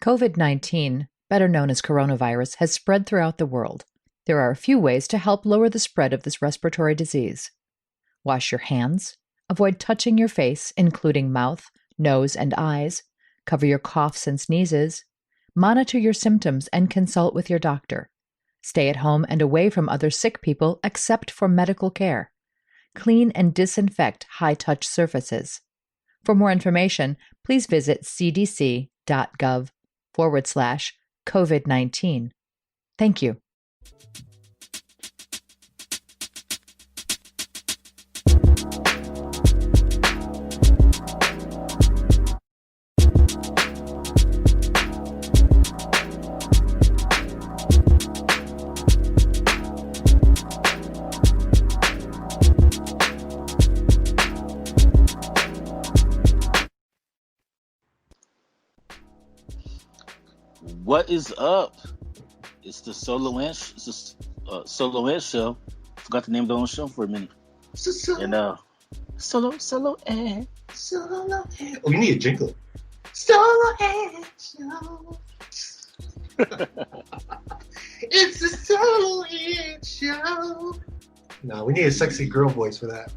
COVID-19, better known as coronavirus, has spread throughout the world. There are a few ways to help lower the spread of this respiratory disease. Wash your hands. Avoid touching your face, including mouth, nose, and eyes. Cover your coughs and sneezes. Monitor your symptoms and consult with your doctor. Stay at home and away from other sick people except for medical care. Clean and disinfect high-touch surfaces. For more information, please visit cdc.gov/COVID-19. Thank you. What is up? It's the Solo Ant. Solo Ant show. Forgot the name of the own show for a minute. Solo Ant. Oh, you need a jingle. Solo Ant show. It's the Solo Ant show. No, we need a sexy girl voice for that.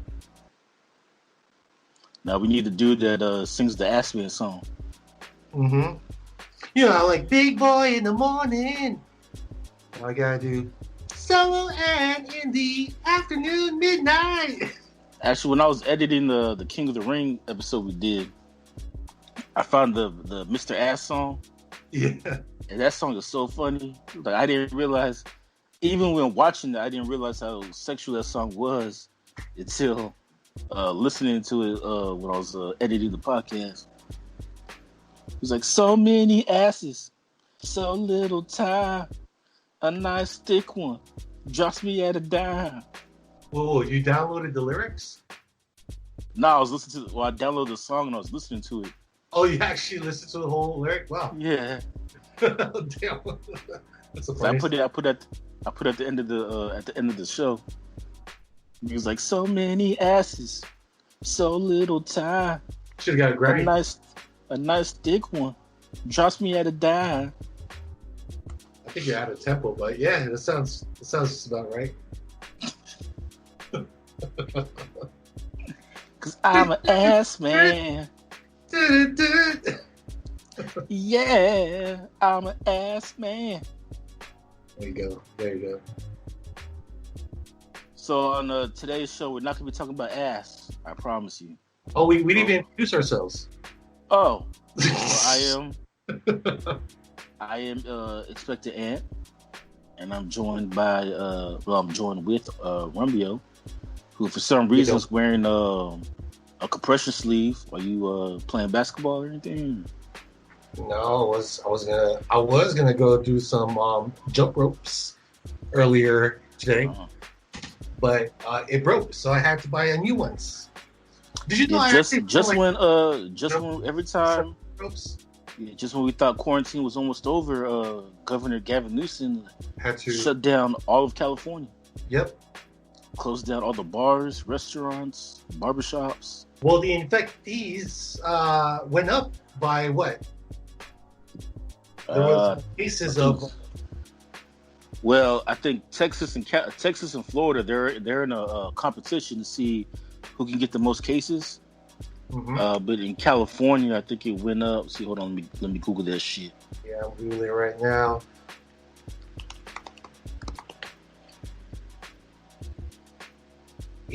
Now we need a dude that sings the Ask Me song. Mm-hmm. You know, like big boy in the morning. All I gotta do Solo and in the afternoon, midnight. Actually, when I was editing the King of the Ring episode we did, I found the Mr. Ass song. Yeah. And that song is so funny. Like I didn't realize, even when watching it, I didn't realize how sexual that song was until listening to it when I was editing the podcast. He's like, so many asses, so little time, a nice thick one, drops me at a dime. Whoa, you downloaded the lyrics? No, I was listening to. Well, I downloaded the song and I was listening to it. Oh, you actually listened to the whole lyric? Wow. Yeah. Damn. That's a funny. I put at the end of the show. He was like, so many asses, so little time. Should have got a Grammy. A nice thick one. Drops me at a dime. I think you're out of tempo, but yeah, that sounds about right. Cause I'm an ass man. Yeah, I'm an ass man. There you go. So on today's show, we're not gonna be talking about ass. I promise you. Oh, we didn't even introduce ourselves. Oh, well, I am Expected Ant, and I'm joined by I'm joined with Romeo, who for some reason is wearing a compression sleeve. Are you playing basketball or anything? No, I was gonna go do some jump ropes earlier today, but it broke, so I had to buy a new ones. Did you know when every time ropes? Yeah, just when we thought quarantine was almost over, Governor Gavin Newsom had to shut down all of California. Yep. Closed down all the bars, restaurants, barbershops. Well, the infectees went up by what? There was cases of. Well, I think Texas and Florida, they're in a competition to see who can get the most cases. Mm-hmm. But in California, I think it went up. See, hold on, let me Google that shit. Yeah, I'm Googling right now. I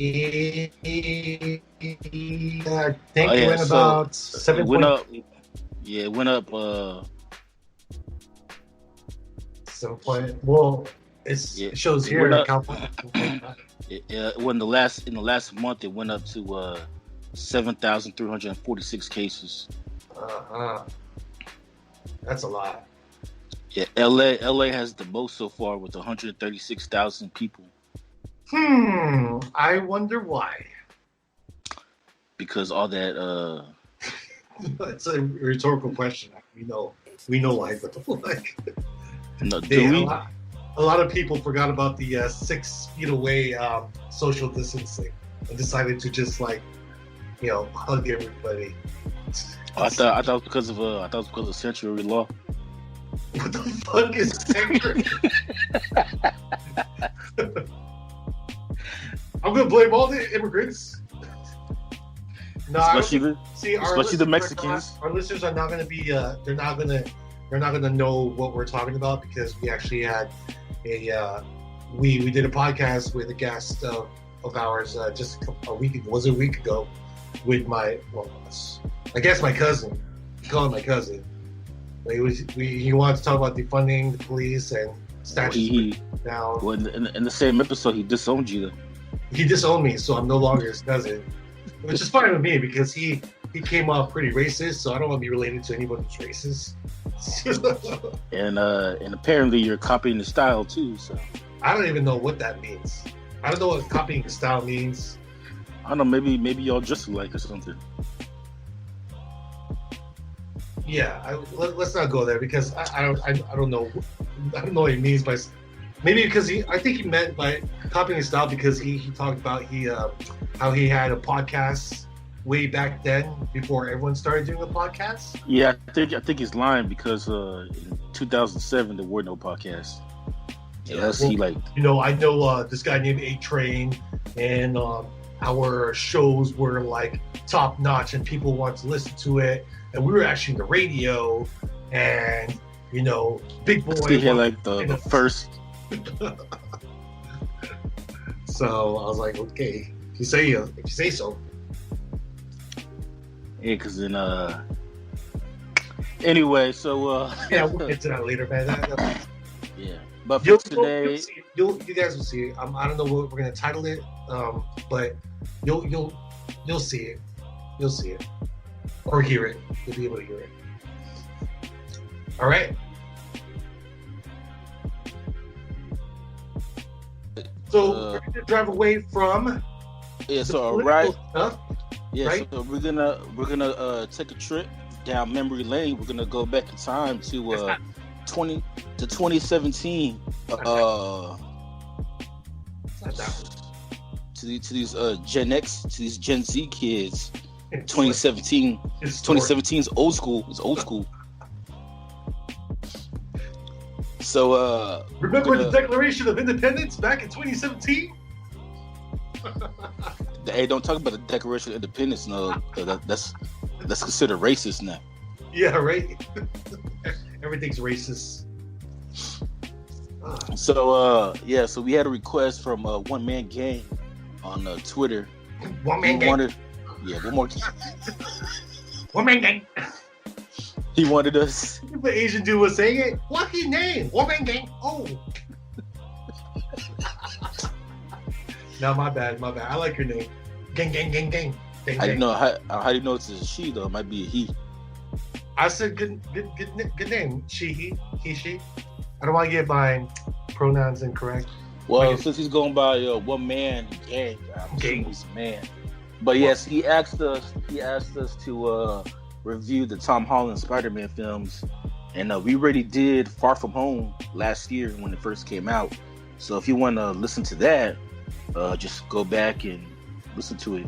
think it went about 7. It went up. Yeah, it went up. 7 point. Well, it shows here in California. In the last month, it went up to 7,346 cases. That's a lot. Yeah, LA has the most so far with 136,000 people. I wonder why. Because all that. It's a rhetorical question. We know why, but like, no, do we? A lot of people forgot about the 6 feet away social distancing and decided to just hug everybody. I thought it was because of sanctuary law. What the fuck is Tanker? I'm gonna blame all the immigrants. No, especially the our Mexicans. Our listeners are not gonna be. They're not gonna know what we're talking about because we actually had we did a podcast with a guest of ours just a week ago. Was it a week ago? With my I guess my cousin. Call him my cousin. He wanted to talk about defunding the police and statutes down. Well, in the same episode, he disowned you. He disowned me, so I'm no longer his cousin, which is fine with me because he came off pretty racist. So I don't want to be related to anyone who's racist. and apparently you're copying the style too. So I don't even know what that means. I don't know what copying the style means. I don't know. Maybe y'all just alike or something. Yeah, let's not go there because I don't know what he means by maybe because I think he meant by copying his style because he talked about how he had a podcast way back then before everyone started doing a podcast. Yeah, I think he's lying because in 2007 there were no podcasts. Unless he like I know this guy named A Train and our shows were like top notch and people wanted to listen to it. And we were actually in the radio, and Big Boy. He had like the first. So I was like, okay, if you say so. Yeah, because then anyway, so yeah, we'll get to that later, man. Yeah, but for today, you guys will see it. I don't know what we're gonna title it, but you'll see it. You'll see it. Or hear it. You'll be able to hear it. All right. So we're gonna drive away from. Yeah. So all right. Stuff, yeah. Right? So we're gonna take a trip down memory lane. We're gonna go back in time to 2017. To these Gen X, to these Gen Z kids. 2017. 2017's old school. It's old school. So remember the Declaration of Independence back in 2017? Hey, don't talk about the Declaration of Independence. No, that's considered racist now. Yeah, right. Everything's racist. So so we had a request from One Man Gang on Twitter. One Man Gang. One more gang. One Man Gang. He wanted us. The Asian dude was saying it. What's his name? One Man Gang. Oh. No, my bad. I like your name. Gang, gang, gang, gang. Gang, I gang. know how do you know it's a she though? It might be a he. I said good name. She, he, she. I don't want to get my pronouns incorrect. Well, since he's going by one man gang, I'm assuming he's a man. But yes, he asked us to review the Tom Holland Spider-Man films, and we already did Far From Home last year when it first came out. So if you want to listen to that, just go back and listen to it.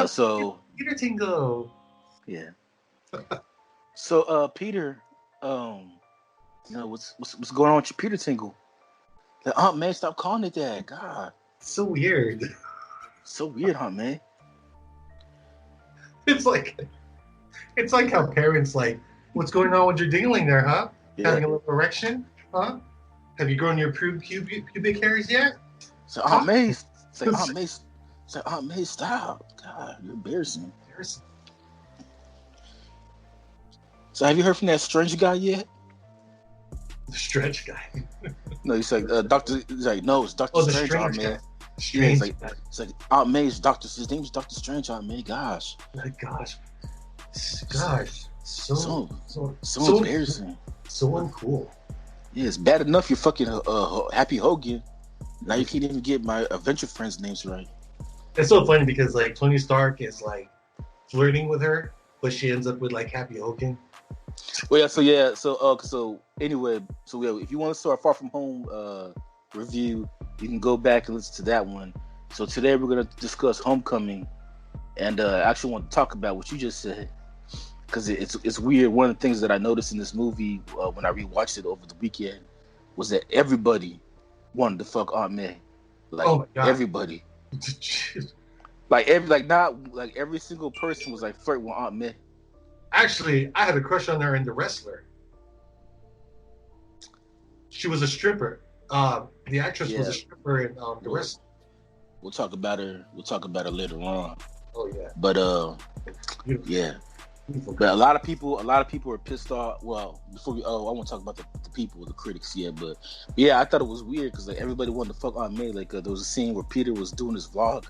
So Peter Tingle. Yeah. So Peter, what's going on with your Peter Tingle? Like, Aunt May, stop calling it that. God, so weird. So weird, huh, man? It's like how parents like, what's going on with your dingling there, huh? Yeah. Having a little erection, huh? Have you grown your pubic hairs yet? So Aunt May, Aunt May, stop. God, you're embarrassing. So have you heard from that strange guy yet? The stretch guy. No, he's like Doctor. He's like, no, it's Doctor Strange, Aunt May. Strange. Yeah, it's like Aunt May's Doctor. His name's Doctor Strange, Aunt May. Gosh. My gosh. So embarrassing. So uncool. Yeah, it's bad enough you're fucking Happy Hogan. Now you can't even get my Adventure Friends names right. It's so funny because like Tony Stark is like flirting with her, but she ends up with like Happy Hogan. Well, so anyway, if you want to start Far From Home review, you can go back and listen to that one. So today we're gonna discuss Homecoming, and I actually want to talk about what you just said. because it's weird. One of the things that I noticed in this movie when I rewatched it over the weekend was that everybody wanted to fuck Aunt May. Like, oh my god, everybody. Not every single person was like flirting with Aunt May. Actually, I had a crush on her in The Wrestler. She was a stripper. The actress was a stripper in The Wrestler. We'll talk about her. We'll talk about her later on. Oh yeah. But Beautiful. yeah. Beautiful. But a lot of people are pissed off. Well, before we, I want to talk about the people, the critics. Yeah, but yeah, I thought it was weird because like everybody wanted to fuck Aunt May. Like there was a scene where Peter was doing his vlog,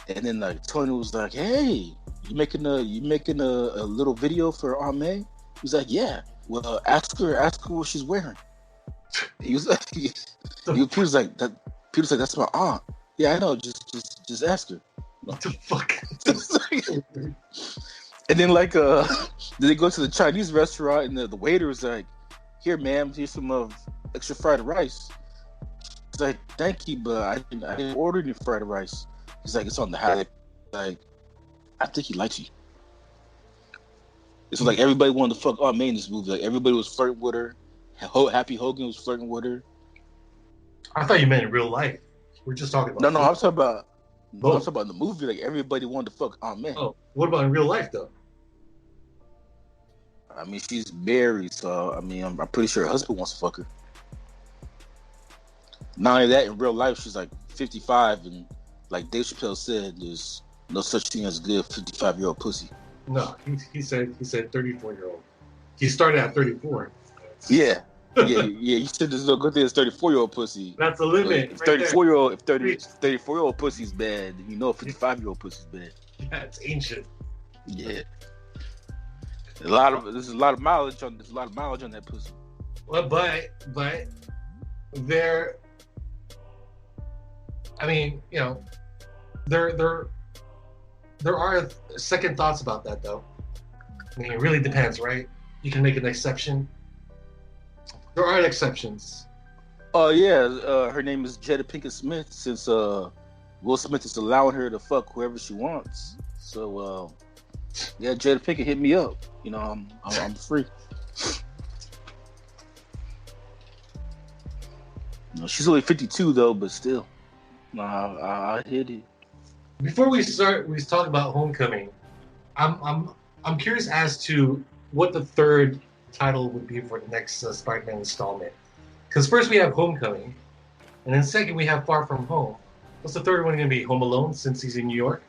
and then like Tony was like, "Hey, you making a little video for Aunt May?" He's like, "Yeah." Well, ask her what she's wearing. He was like, Peter's like, "That's my aunt." Yeah, I know. Just ask her. What the fuck? And then like then they go to the Chinese restaurant and the waiter was like, "Here, ma'am, here's some extra fried rice." He's like, "Thank you, but I didn't order any fried rice." He's like, "It's on the house." Like, I think he likes you. It's like everybody wanted to fuck Aunt May in this movie. Like everybody was flirting with her. Happy Hogan was flirting with her. I thought you meant in real life. We're just talking about. No, I'm talking about. No, I'm talking about in the movie. Like everybody wanted to fuck Aunt May. Oh, what about in real life though? I mean, she's married, so I mean, I'm pretty sure her husband wants to fuck her. Not only that, in real life, she's like 55, and like Dave Chappelle said, there's no such thing as good 55-year-old pussy. No, he said 34-year-old. He started at 34. Yeah. You said there's no good thing as 34-year-old pussy. That's the limit. If 34-year-old pussy's bad, then you know 55-year-old pussy's bad. Yeah, it's ancient. Yeah. There's a lot of mileage on that pussy. Well, but there, I mean, you know, there are second thoughts about that though. I mean, it really depends, right? You can make an exception. There are exceptions. Oh yeah, her name is Jada Pinkett Smith. Since Will Smith is allowing her to fuck whoever she wants, so yeah, Jada Pinkett hit me up. You know, I'm free. No, she's only 52 though, but still, I hit it. Before we talk about Homecoming. I'm curious as to what the third title would be for the next Spider-Man installment. Because first we have Homecoming, and then second we have Far From Home. What's the third one going to be? Home Alone, since he's in New York?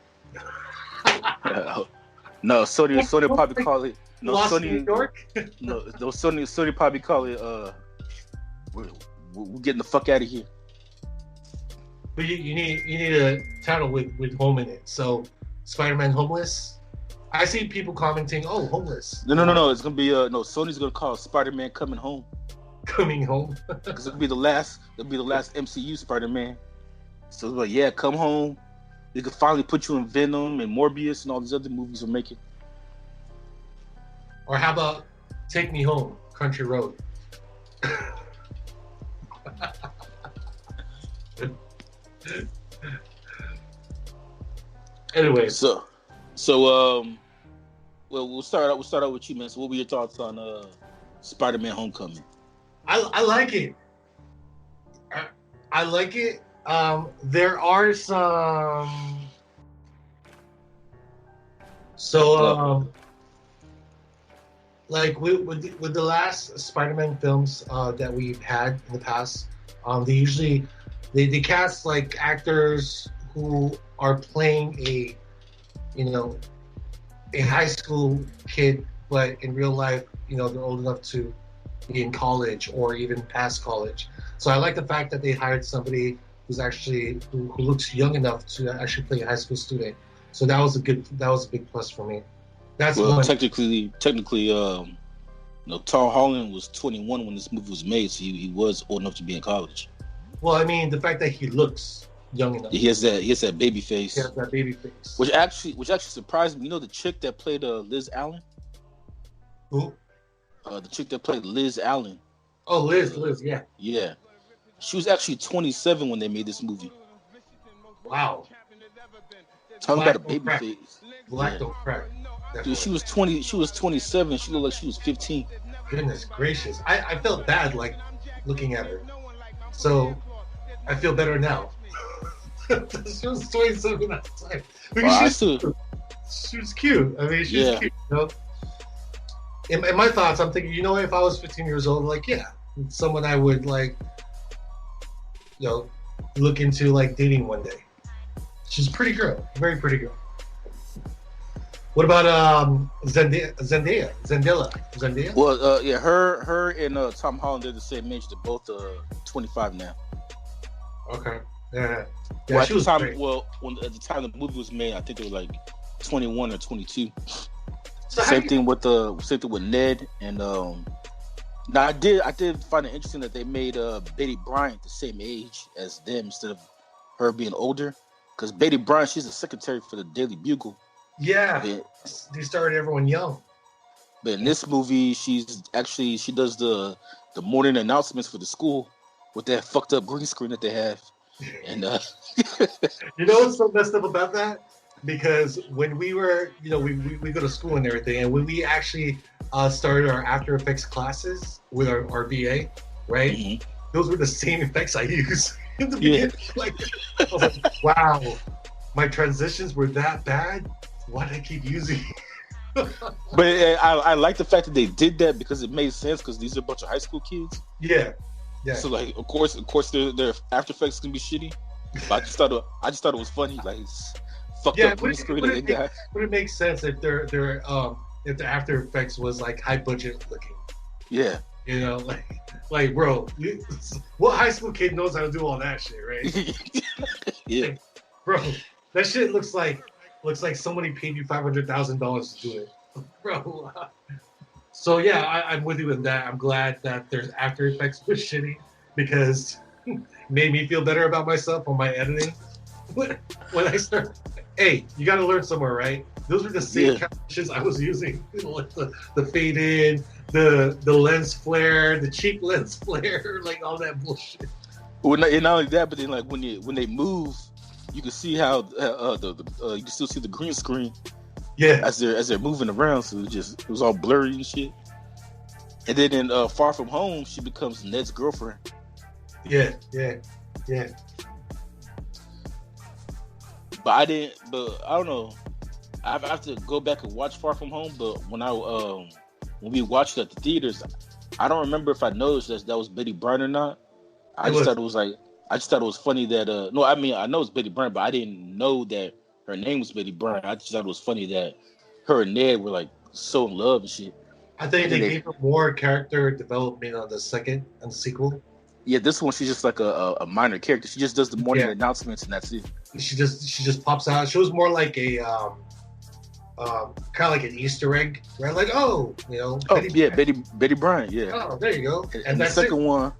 No, Sony probably call it. No, Lost Sony. New York? No, Sony probably call it. We're getting the fuck out of here. But you need a title with home in it. So Spider-Man Homeless. I see people commenting, "Oh, homeless." No. It's gonna be Sony's gonna call it Spider-Man Coming Home. Coming home. Because it'll be the last MCU Spider-Man. So like, yeah, come home. They could finally put you in Venom and Morbius and all these other movies we're making. Or how about Take Me Home, Country Road? Anyway, so we'll start out with you, man. So what were your thoughts on Spider-Man Homecoming? I like it. I like it. There are some. Like with the last Spider-Man films that we've had in the past, they usually they cast like actors who are playing a high school kid, but in real life, they're old enough to be in college or even past college. So I like the fact that they hired somebody who's actually who looks young enough to actually play a high school student. So that was a big plus for me. That's technically, Tom Holland was 21 when this movie was made, so he was old enough to be in college. Well, I mean, the fact that he looks young enough. He has that baby face. He has that baby face. Which actually surprised me. You know the chick that played Liz Allen? Who? The chick that played Liz Allen. Oh, Liz, yeah. Yeah. She was actually 27 when they made this movie. Wow. Talking about a baby face. Black don't crack. Dude, she definitely. was 20. She was 27. She looked like she was 15. Goodness gracious, I felt bad like looking at her. So I feel better now. She was 27 at the time because I still, she was cute. I mean, she was yeah. cute. You know, in my thoughts, I'm thinking, if I was 15 years old, like, yeah, someone I would like, you know, look into like dating one day. She's a pretty girl, very pretty girl. What about Zendaya? Well, yeah, her and Tom Holland, they're the same age. They're both 25 now. Okay, yeah, Well, at she the was time, great. at the time the movie was made, I think they were like 21 or 22. So Same thing with Ned and now I did find it interesting that they made Betty Bryant the same age as them instead of her being older, because Betty Bryant, she's a secretary for the Daily Bugle. yeah, But, they started everyone young. but in this movie, she does the morning announcements for the school with that fucked up green screen that they have, and You know what's so messed up about that? Because when we were, we go to school and everything, and when we actually started our After Effects classes with our VA, right? Mhm. Those were the same effects I used in the Yeah. beginning. Like, I was like, wow, my transitions were that bad. Why did I keep using? But I like the fact that they did that because it made sense, because these are a bunch of high school kids. Yeah. So like, of course, their After Effects can be shitty. But I just thought it was funny. Like, it's fucked Yeah, up green screen. And guy. would it make sense if their if the After Effects was like high budget looking? Yeah. You know, like bro, what high school kid knows how to do all that shit, right? Yeah. Bro, that shit looks like somebody paid you $500,000 to do it, bro. So yeah, I'm with you in that. I'm glad that there's After Effects was shitty because it made me feel better about myself on my editing. When I start, hey, you got to learn somewhere, right? Those were the same calculations I was using, like the fade in, the lens flare, the cheap lens flare, like all that bullshit. Well, and not only that, but then like when they move, you can see how you can still see the green screen. Yeah, as they're moving around, so it was all blurry and shit. And then in Far From Home, she becomes Ned's girlfriend. Yeah. But I don't know. I have to go back and watch Far From Home. But when we watched it at the theaters, I don't remember if I noticed that was Betty Bryant or not. I just thought it was funny that no, I mean, I know it's Betty Bryant, but I didn't know that her name was Betty Bryant. I just thought it was funny that her and Ned were like so in love and shit. I think they gave her more character development on the sequel. Yeah, this one she's just like a minor character. She just does the morning announcements and that's it. She just pops out. She was more like a kind of like an Easter egg, right? Like, Betty Bryant, yeah. Oh, there you go. And the second one,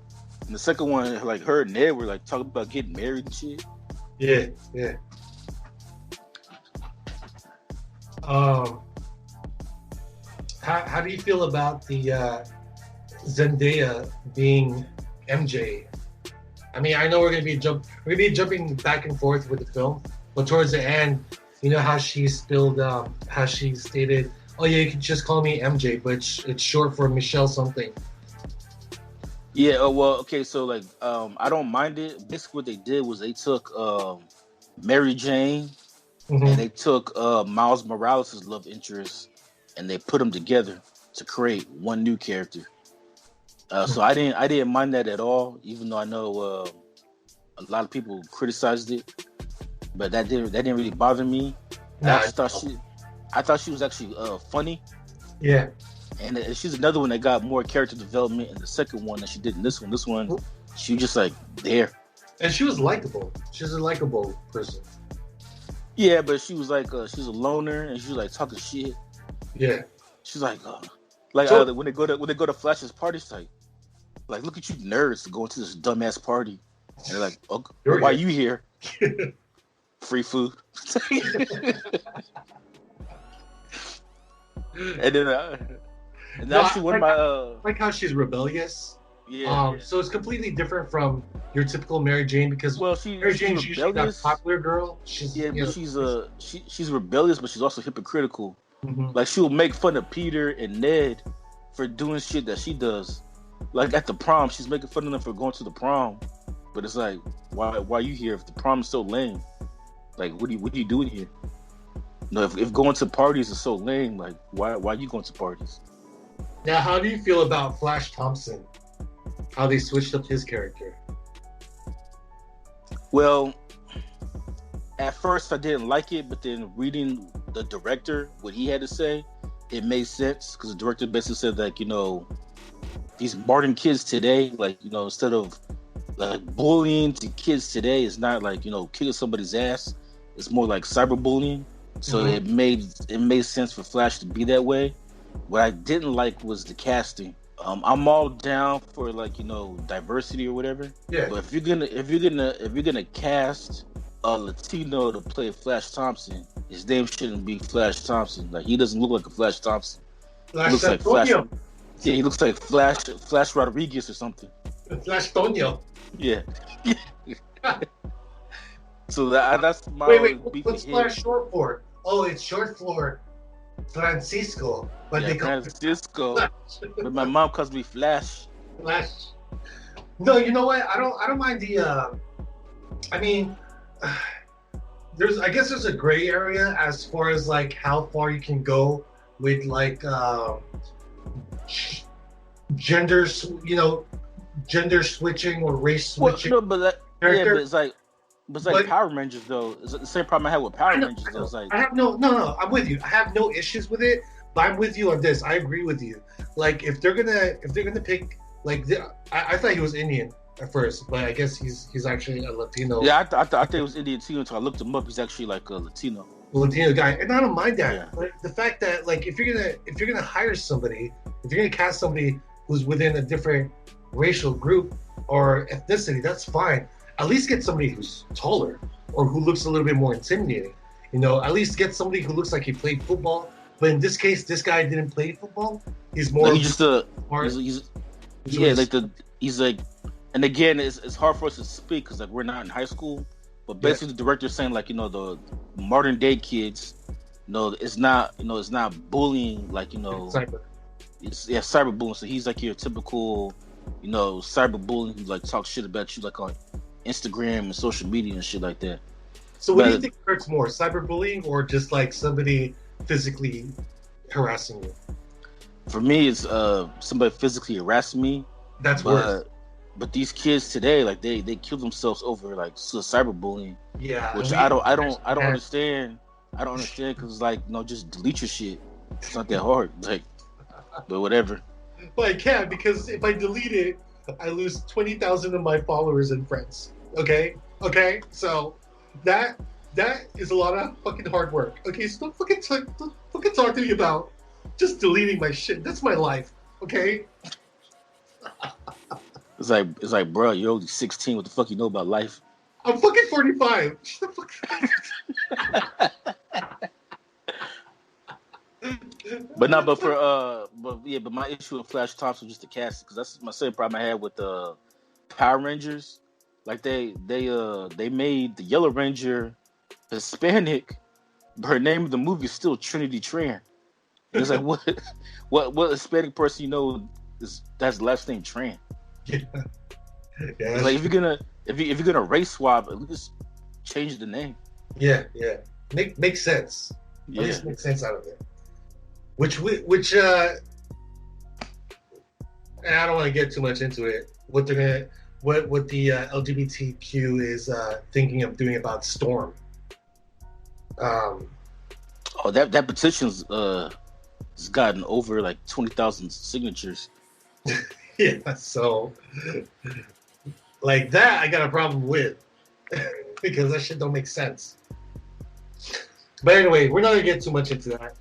like her and Ned were like talking about getting married and shit. Yeah. How do you feel about the Zendaya being MJ? I mean, I know we're gonna be jumping back and forth with the film, but towards the end, you know how she stated, "Oh yeah, you can just call me MJ, but it's short for Michelle something." Yeah. Well, okay. So like, I don't mind it. Basically, what they did was they took Mary Jane and they took Miles Morales' love interest and they put them together to create one new character. So I didn't mind that at all, even though I know a lot of people criticized it, but that didn't really bother me. I thought she was actually funny. Yeah. And she's another one that got more character development in the second one than she did in this one. This one, she was just like there. And she was likable. She's a likable person. Yeah, but she was like she's a loner and she was like talking shit. Yeah. She's like when they go to Flash's party, she's like look at you nerds going to this dumbass party. And they're like, oh, why are you here? Free food. And then like how she's rebellious. Yeah. So it's completely different from your typical Mary Jane because Mary Jane's usually that popular girl. She's rebellious, but she's also hypocritical. Like she'll make fun of Peter and Ned for doing shit that she does. Like at the prom, she's making fun of them for going to the prom. But it's like, why you here if the prom is so lame? Like, what are you doing here? No, if going to parties is so lame, like why are you going to parties? Now, how do you feel about Flash Thompson? How they switched up his character? Well, at first I didn't like it, but then reading the director, what he had to say, it made sense because the director basically said like, these modern kids today, like, instead of like bullying to kids today, it's not like, kicking somebody's ass. It's more like cyberbullying. So it made sense for Flash to be that way. What I didn't like was the casting. I'm all down for like, diversity or whatever. Yeah. But if you're gonna cast a Latino to play Flash Thompson, his name shouldn't be Flash Thompson. Like, he doesn't look like a Flash Thompson. He looks like Flash. Yeah, he looks like Flash Rodriguez or something. Flash Tonio. Yeah. So that's my wait. What's Flash short for? Oh, it's short for Francisco. But they call Francisco. But my mom calls me Flash. Flash. No, you know what? I don't mind the. I mean, I guess there's a gray area as far as like how far you can go with like gender switching or race switching. Well, no, but it's like Power Rangers though. It's the same problem I had with Power Rangers. Though. It's like I have no. I'm with you. I have no issues with it, but I'm with you on this. I agree with you. Like if they're gonna pick like I thought he was Indian at first, but I guess he's actually a Latino. Yeah, I thought he was Indian too until I looked him up. He's actually like a Latino guy, and I don't mind that. Yeah. Like the fact that like if you're gonna hire somebody, if you're gonna cast somebody who's within a different racial group or ethnicity, that's fine. At least get somebody who's taller or who looks a little bit more intimidating. At least get somebody who looks like he played football. But in this case, this guy didn't play football. He's more. Like he's like, and again, it's hard for us to speak because like we're not in high school. But basically, the director's saying like the modern day kids, it's not bullying like cyber. It's cyberbullying. So he's like your typical, cyberbullying who like talks shit about you like on Instagram and social media and shit like that. So what do you think hurts more, cyberbullying or just like somebody physically harassing you? For me, it's somebody physically harassing me. That's worse. But these kids today, like they kill themselves over like cyberbullying. Yeah. Which I don't understand. I don't understand because like just delete your shit. It's not that hard. Like, but whatever. But I can't because if I delete it, I lose 20,000 of my followers and friends. Okay. So that is a lot of fucking hard work. Okay, so don't fucking talk to me about just deleting my shit. That's my life. Okay. It's like, bro, you're only 16. What the fuck you know about life? I'm fucking 45. But my issue with Flash Thompson was just the cast because that's my same problem I had with Power Rangers. Like they made the Yellow Ranger Hispanic, but her name of the movie is still Trinity Tran. And it's like what Hispanic person that's the last name Tran? Yeah. It's like if you're gonna race swap, at least change the name. Yeah. Makes sense. Yeah. At least make sense out of it. Which and I don't want to get too much into it. What the LGBTQ is thinking of doing about Storm. That petition's has gotten over like 20,000 signatures. Yeah, so like that I got a problem with because that shit don't make sense. But anyway, we're not gonna get too much into that.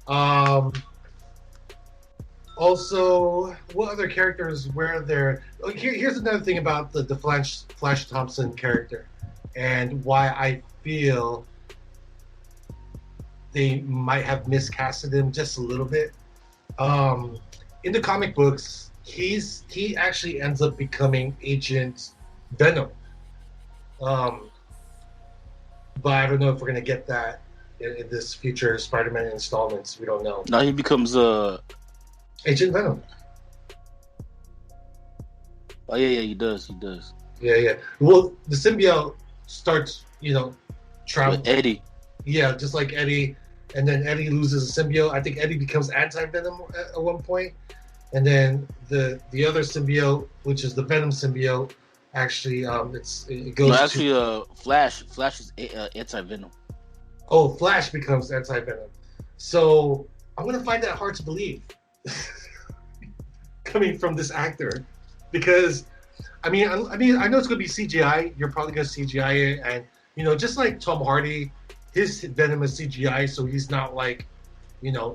Also, what other characters were there? Oh, here's another thing about the Flash Thompson character and why I feel they might have miscasted him just a little bit. In the comic books, he actually ends up becoming Agent Venom. But I don't know if we're gonna get that in this future Spider-Man installments. We don't know. Now he becomes Agent Venom. Oh yeah, he does. Yeah. Well, the symbiote starts, traveling. With Eddie. Yeah, just like Eddie, and then Eddie loses a symbiote. I think Eddie becomes anti-Venom at one point, and then the other symbiote, which is the Venom symbiote, actually it goes. No, actually, Flash is anti-Venom. Oh, Flash becomes anti-Venom. So I'm gonna find that hard to believe, coming from this actor, because I know it's gonna be CGI. You're probably gonna CGI it, and just like Tom Hardy, his Venom is CGI, so he's not like,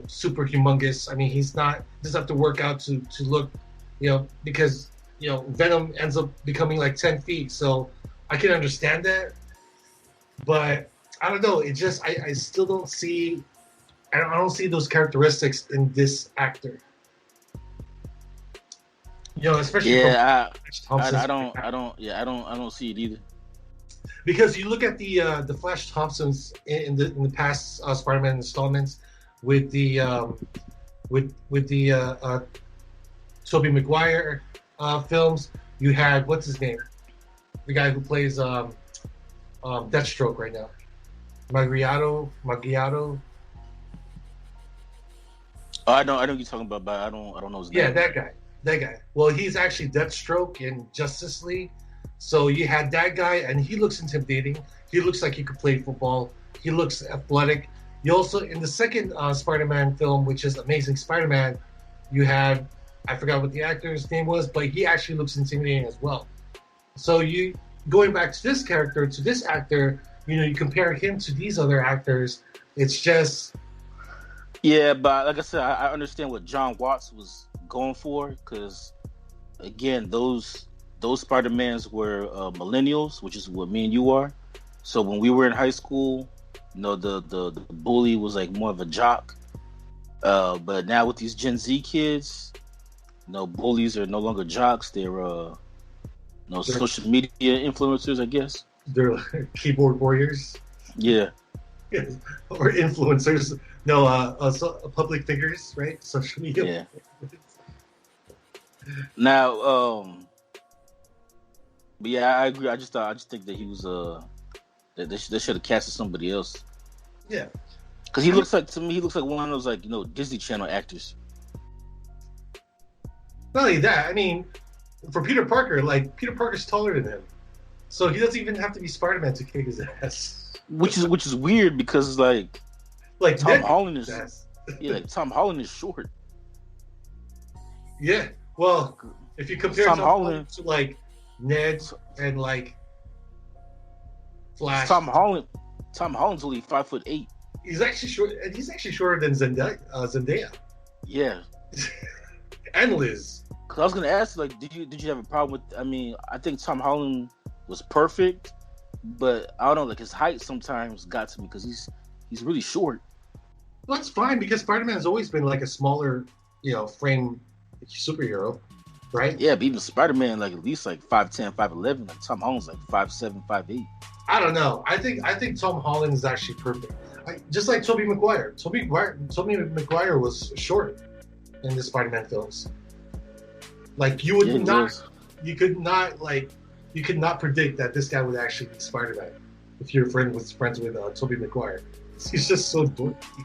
super humongous. I mean, he doesn't have to work out to look, because Venom ends up becoming like 10 feet. So I can understand that, but I don't know. It just I still don't see. I don't see those characteristics in this actor. Especially I don't see it either. Because you look at the Flash Thompsons in the past Spider-Man installments with the Tobey Maguire films. You had, what's his name, the guy who plays Deathstroke right now, Maggiato. Oh, I know what you're talking about, but I don't know his name. Yeah, that guy. Well, he's actually Deathstroke in Justice League. So you had that guy, and he looks intimidating. He looks like he could play football. He looks athletic. You also, in the second Spider-Man film, which is Amazing Spider-Man, you had, I forgot what the actor's name was, but he actually looks intimidating as well. So going back to this character, to this actor, you compare him to these other actors, it's just... Yeah, but like I said, I understand what John Watts was going for, because, again, those Spider-Mans were millennials, which is what me and you are. So when we were in high school, the bully was like more of a jock. But now with these Gen Z kids, bullies are no longer jocks. They're social media influencers, I guess. They're keyboard warriors. Yeah. Or influencers. No, public figures, right? Social media. Yeah. Now, but yeah, I agree. I just think that he was that they should have casted somebody else. Yeah, because he looks like one of those Disney Channel actors. Not only that, I mean, for Peter Parker, Peter Parker's taller than him, so he doesn't even have to be Spider-Man to kick his ass. Which is weird because like Tom Holland is Tom Holland is short. Yeah, well, if you compare Tom Holland to Ned and Flash. Tom Holland's only 5'8". He's actually short, and he's actually shorter than Zendaya. Yeah. And Liz. Cause I was gonna ask, did you have a problem with? I mean, I think Tom Holland was perfect, but I don't know, his height sometimes got to me because he's really short. Well, that's fine because Spider-Man's always been a smaller, frame superhero. Right? Yeah, but even Spider-Man, at least 5'10", 5'11". Tom Holland's 5'7", 5'8". I don't know. I think Tom Holland is actually perfect. Just like Tobey Maguire. Tobey Maguire was short in the Spider-Man films. You could not predict that this guy would actually be Spider-Man if your friend was friends with Tobey Maguire. He's just so dorky.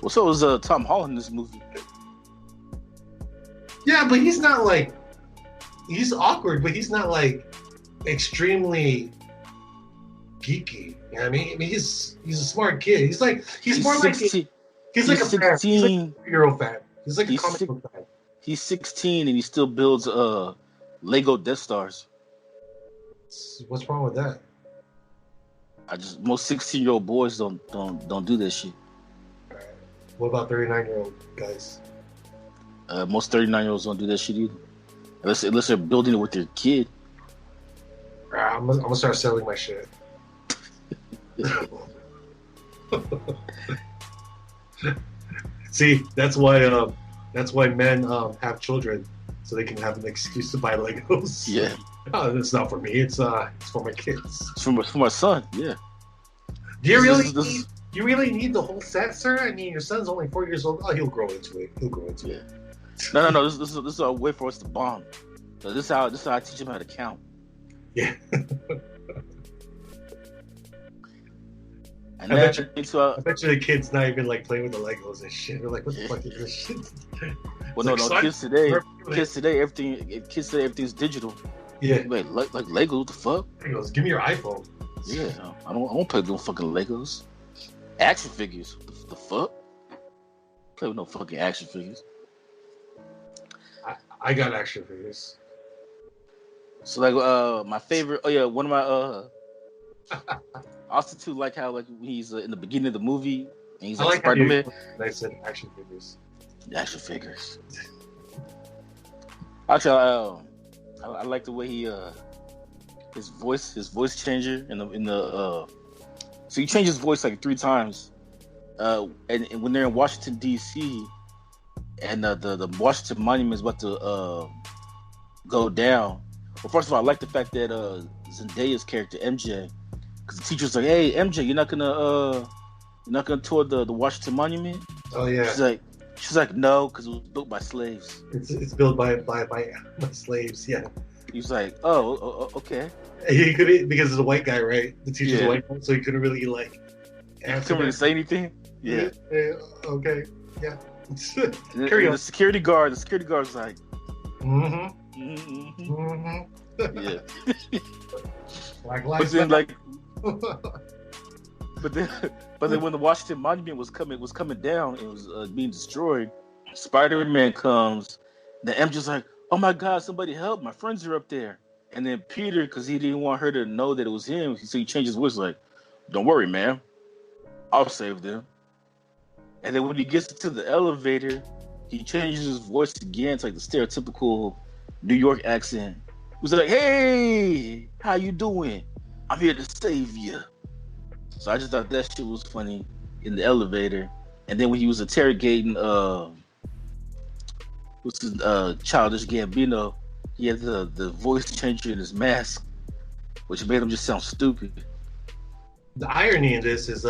Well, so was Tom Holland in this movie. Yeah, but he's not he's awkward, but he's not extremely geeky. You know what I mean? He's a smart kid. He's more 16, like a fan. He's like a superhero fan. He's like a comic book fan. He's 16 and he still builds Lego Death Stars. What's wrong with that? Most 16-year-old boys don't do that shit. Right. What about 39-year-old guys? Most 39-year-olds don't do that shit either. Unless they're building it with their kid. I'm gonna start selling my shit. See, that's why men have children, so they can have an excuse to buy Legos. Yeah. Oh, it's not for me. It's for my kids. It's for my son. Yeah. Do you really need the whole set, sir? I mean, your son's only 4 years old. Oh, he'll grow into it. Yeah. No. This is a way for us to bond. So this is how I teach him how to count. Yeah. And I bet you into the kid's not even like playing with the Legos and shit. They're like, what the fuck is this shit? Well, no, kids today, everything's digital. Yeah. Like Lego, what the fuck? Legos, give me your iPhone. Yeah, I don't play with no fucking Legos. Action figures, the fuck? Play with no fucking action figures. I got action figures. So like, my favorite. Oh yeah, one of my also too like how like he's in the beginning of the movie and he's like Spider-Man. I said action figures. Action figures. Actually, I like the way he his voice changer in the so he changed his voice like 3 times. And when they're in Washington D.C. and the Washington Monument is about to go down. Well, first of all, I like the fact that Zendaya's character MJ, because the teacher's like, "Hey MJ, you're not gonna tour the Washington Monument?" Oh yeah. She's like, no, because it was built by slaves. It's built by slaves. Yeah. He was like, oh, okay. He couldn't, because it's a white guy, right? The teacher's a white guy, so he couldn't really like. Couldn't really say anything. Yeah. Okay. Yeah. Carry on. The security guard was like. Yeah. Like. But then when the Washington Monument was coming down, it was being destroyed. Spider-Man comes. The MJ's like, "Oh my God, somebody help! My friends are up there." And then Peter, because he didn't want her to know that it was him, so he changed his voice like, "Don't worry, man, I'll save them." And then when he gets to the elevator, he changes his voice again to like the stereotypical New York accent. He was like, "Hey, how you doing? I'm here to save you." So I just thought that shit was funny in the elevator. And then when he was interrogating Childish Gambino, he had the voice changer in his mask, which made him just sound stupid. The irony in this is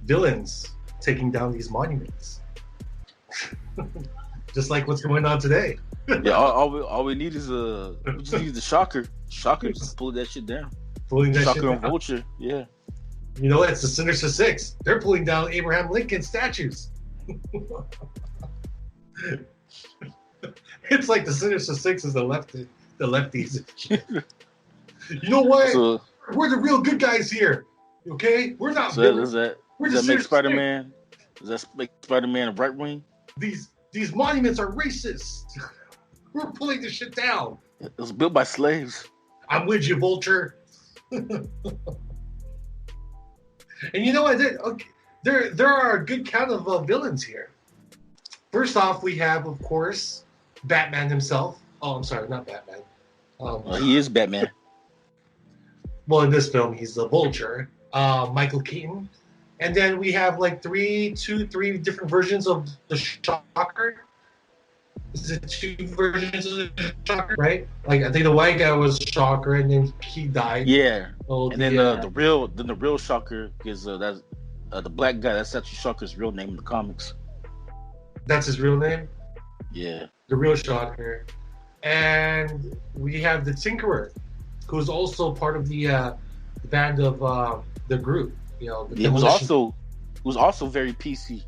villains taking down these monuments. Just like what's going on today. Yeah, all we need is we just need the Shocker. Shocker just pull that shit down. Shocker and Vulture, yeah. You know, it's the Sinister Six. They're pulling down Abraham Lincoln statues. It's like the Sinister Six is the lefties. You know what? So, we're the real good guys here. Okay, we're not. So does that make Spider-Man? Does that make Spider-Man a right wing? These monuments are racist. We're pulling this shit down. It was built by slaves. I'm with you, Vulture. And you know what? Okay, there are a good count of villains here. First off, we have, of course, Batman himself. Oh, I'm sorry, not Batman. He is Batman. Well, in this film, he's the Vulture. Michael Keaton. And then we have like three different versions of the Shocker. Is it 2 versions of the Shocker, right? Like I think the white guy was Shocker, and then he died. Yeah. And then the real Shocker is that's the black guy. That's actually Shocker's real name in the comics. That's his real name. Yeah. The real Shocker, and we have the Tinkerer, who's also part of the band of the group. You know, it was also very PC.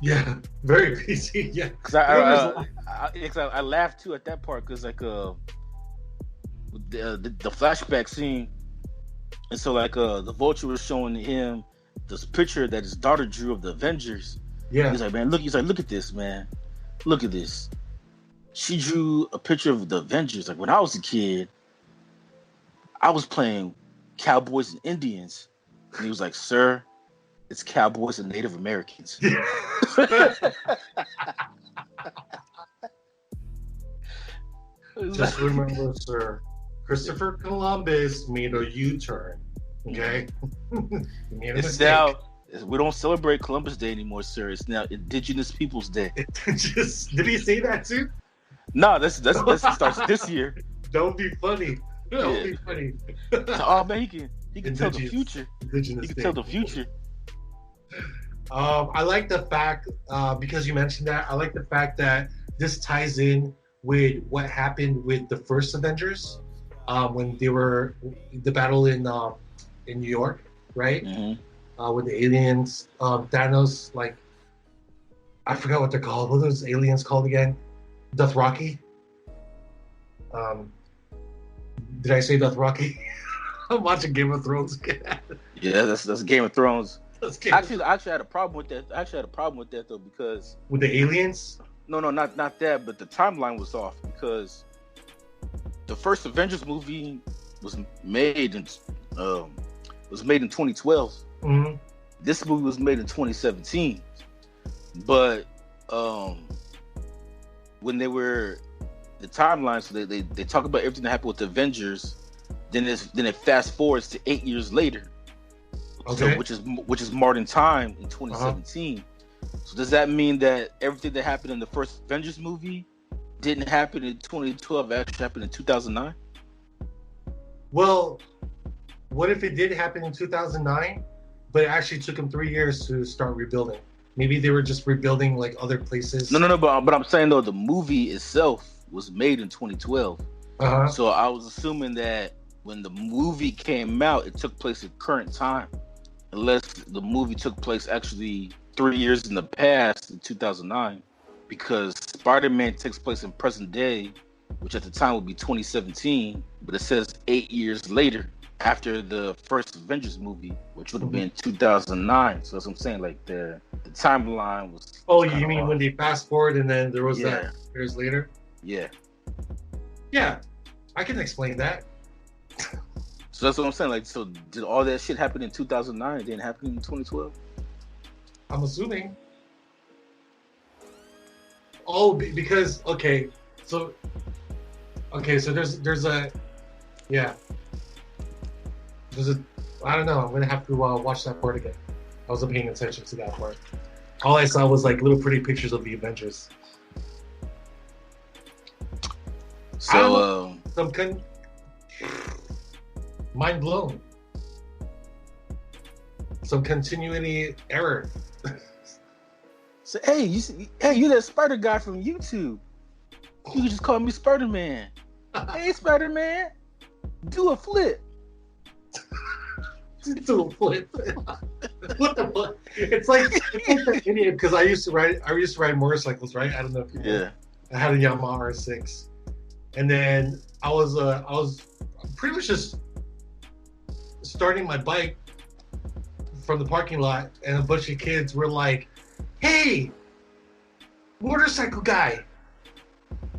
Yeah, very PC. Yeah, because I laughed too at that part because like the flashback scene, and so like the Vulture was showing him this picture that his daughter drew of the Avengers. Yeah, he's like, look at this, man, look at this. She drew a picture of the Avengers. Like when I was a kid, I was playing Cowboys and Indians, and he was like, "Sir, it's Cowboys and Native Americans." Just remember, sir, Christopher Columbus made a U-turn. Okay, it's now. We don't celebrate Columbus Day anymore, sir. It's now Indigenous Peoples Day. Did he say that too? No, that starts this year. Don't be funny. Don't be funny. Oh man, He can tell the future. Indigenous He can tell the thing. future. I like the fact, because you mentioned that, I like the fact that this ties in with what happened with the first Avengers, when they were the battle in New York, right? Mm-hmm. With the aliens, Thanos, like, I forgot what they're called. What are those aliens called again? Dothraki? Did I say Dothraki? I'm watching Game of Thrones. Yeah, that's Game of Thrones. Actually, I actually had a problem with that. I actually had a problem with that though, because with the aliens? No, not that, but the timeline was off, because the first Avengers movie was made in 2012. Mm-hmm. This movie was made in 2017. But when they were the timeline, so they talk about everything that happened with the Avengers, then it fast forwards to 8 years later. Okay. So, which is modern time in 2017. So does that mean that everything that happened in the first Avengers movie didn't happen in 2012, actually happened in 2009? Well, what if it did happen in 2009, but it actually took them 3 years to start rebuilding? Maybe they were just rebuilding like other places. No, but I'm saying though, the movie itself was made in 2012. So I was assuming that when the movie came out, it took place at current time, unless the movie took place actually 3 years in the past in 2009, because Spider-Man takes place in present day, which at the time would be 2017, but it says 8 years later after the first Avengers movie, which would have been 2009. So that's what I'm saying, like the timeline was. Oh, you mean when they fast forward and then there was that years later? Yeah. Yeah, I can explain that. So that's what I'm saying. Like, so did all that shit happen in 2009? It didn't happen in 2012? I'm assuming. Oh, because so there's a I don't know. I'm gonna have to watch that part again. I wasn't paying attention to that part. All I saw was like little pretty pictures of the Avengers. So mind blown. Some continuity error. So you that Spider guy from YouTube. You can just call me Spider-Man. Hey, Spider-Man, do a flip. Do a flip. What the fuck? It's like that idiot, because I used to ride motorcycles, right? I don't know if you know. I had a Yamaha R6, and then I was pretty much just starting my bike from the parking lot, and a bunch of kids were like, "Hey, motorcycle guy,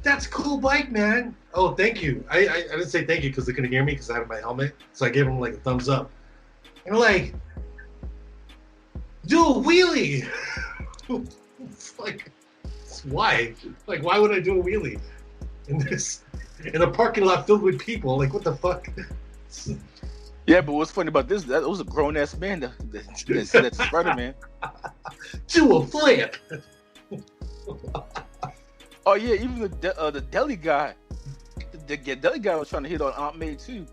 that's a cool bike, man." Oh, thank you. I didn't say thank you because they couldn't hear me because I had my helmet, so I gave them like a thumbs up. And like, do a wheelie. It's like, why? Like, why would I do a wheelie in a parking lot filled with people? Like, what the fuck? Yeah, but what's funny about this? That was a grown ass man that said that to Spider-Man. Do a flip. Oh yeah, even the deli guy. The deli guy was trying to hit on Aunt May too,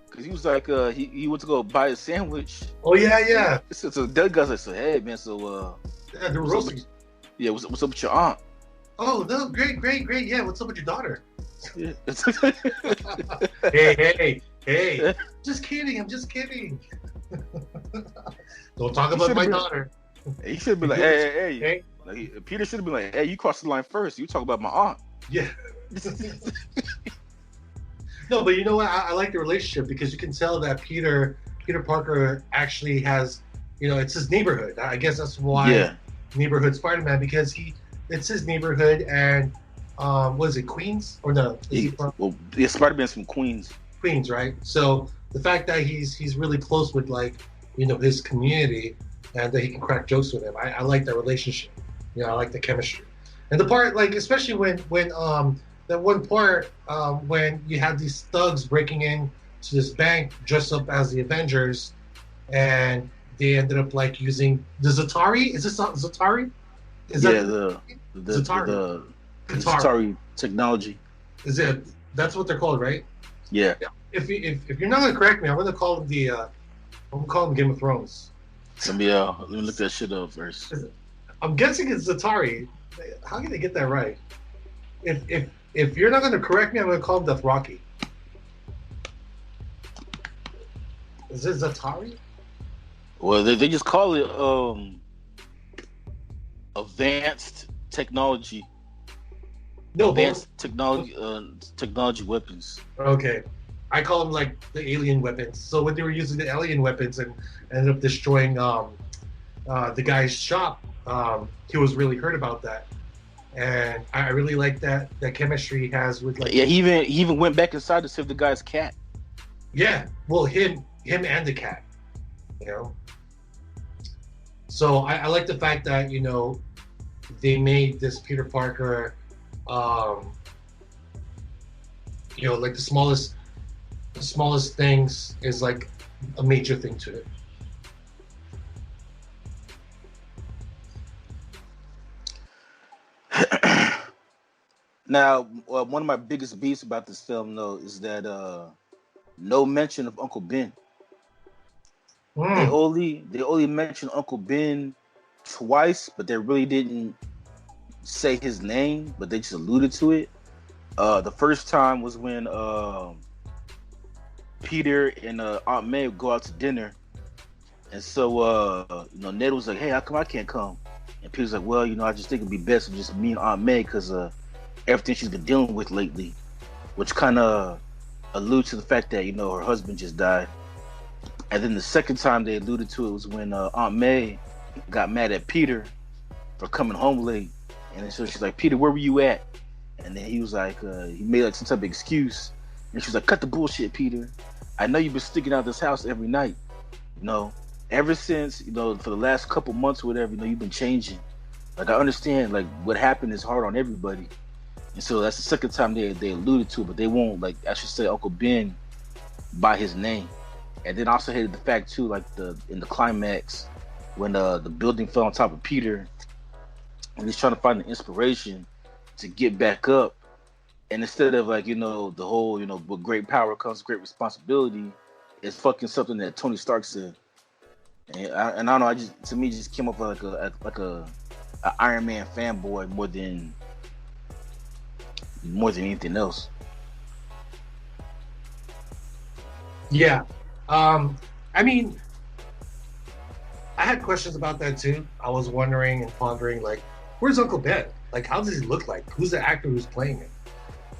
because he was like, he went to go buy a sandwich. Oh yeah. So the deli guy's like, "Hey man, so yeah, the roasting. Yeah, what's up with your aunt?" Oh no, great. Yeah, what's up with your daughter? Yeah. Hey. Just kidding. I'm just kidding. Don't talk about my daughter. He should be like, hey. Like, Peter should have been like, "Hey, you crossed the line first. You talk about my aunt." Yeah. No, but you know what? I like the relationship because you can tell that Peter Parker actually has, it's his neighborhood. I guess that's why neighborhood Spider-Man, because it's his neighborhood, and what is it, Queens or no? Spider-Man's from Queens. Queens, right? So the fact that he's really close with his community, and that he can crack jokes with him, I like that relationship. I like the chemistry, and the part especially when that one part when you had these thugs breaking in to this bank dressed up as the Avengers, and they ended up using the Zatari. Is this Zatari? The Zatari technology. Is it? That's what they're called, right? Yeah. If you're not gonna correct me, I'm gonna call them the I'm calling Game of Thrones. Let me look that shit up first. I'm guessing it's Zatari. How can they get that right? If you're not going to correct me, I'm going to call him Dothraki. Is it Zatari? Well, they just call it advanced technology. No, advanced technology weapons. Okay. I call them like the alien weapons. So when they were using the alien weapons and ended up destroying the guy's shop, he was really hurt about that. And I really like that chemistry he has with like. Yeah, he even went back inside to save the guy's cat. Yeah, well, him and the cat, you know. So I like the fact that they made this Peter Parker, like the smallest things is like a major thing to it. Now, one of my biggest beefs about this film, though, is that no mention of Uncle Ben. They only mentioned Uncle Ben twice, but they really didn't say his name, but they just alluded to it. The first time was when Peter and Aunt May go out to dinner, and so Ned was like, "Hey, how come I can't come?" And Peter's like, "Well, I just think it'd be best if just me and Aunt May, because everything she's been dealing with lately," which kind of alludes to the fact that her husband just died. And then the second time they alluded to it was when Aunt May got mad at Peter for coming home late, and so she's like, "Peter, where were you at?" And then he was like, he made like some type of excuse, and she was like, "Cut the bullshit, Peter. I know you've been sticking out this house every night. Ever since for the last couple months or whatever, you've been changing. Like, I understand, like, what happened is hard on everybody." And so that's the second time they alluded to it, but they won't like actually say Uncle Ben by his name. And then also hated the fact too, like in the climax when the building fell on top of Peter, and he's trying to find the inspiration to get back up. And instead of like the whole with great power comes great responsibility, it's fucking something that Tony Stark said. And I don't know, to me it just came up like a Iron Man fanboy more than anything else. Yeah. I mean, I had questions about that too. I was wondering and pondering, like, where's Uncle Ben? Like, how does he look like? Who's the actor who's playing him?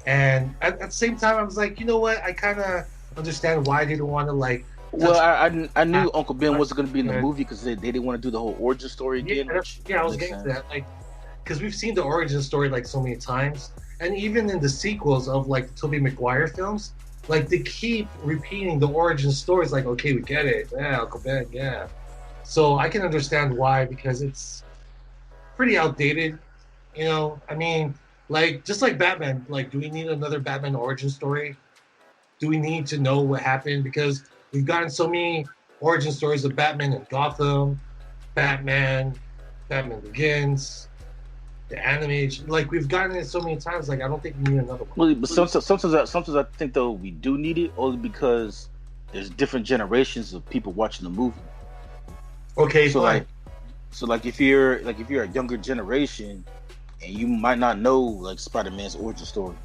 And at the same time, I was like, you know what? I kind of understand why they didn't want to, like... Well, I knew Uncle Ben wasn't going to be in the movie because they didn't want to do the whole origin story again. I was getting to that. Like, because we've seen the origin story, like, so many times. And even in the sequels of, like, the Tobey Maguire films, like, they keep repeating the origin stories. Like, okay, we get it. Yeah, Uncle Ben, yeah. So I can understand why, because it's pretty outdated. I mean, like, just like Batman, like, do we need another Batman origin story? Do we need to know what happened? Because we've gotten so many origin stories of Batman in Gotham, Batman Begins, the animation. Like, we've gotten it so many times. Like, I don't think we need another one. Well, but sometimes I think though we do need it, only because there's different generations of people watching the movie. Okay, so fine. like if you're a younger generation and you might not know like Spider-Man's origin story.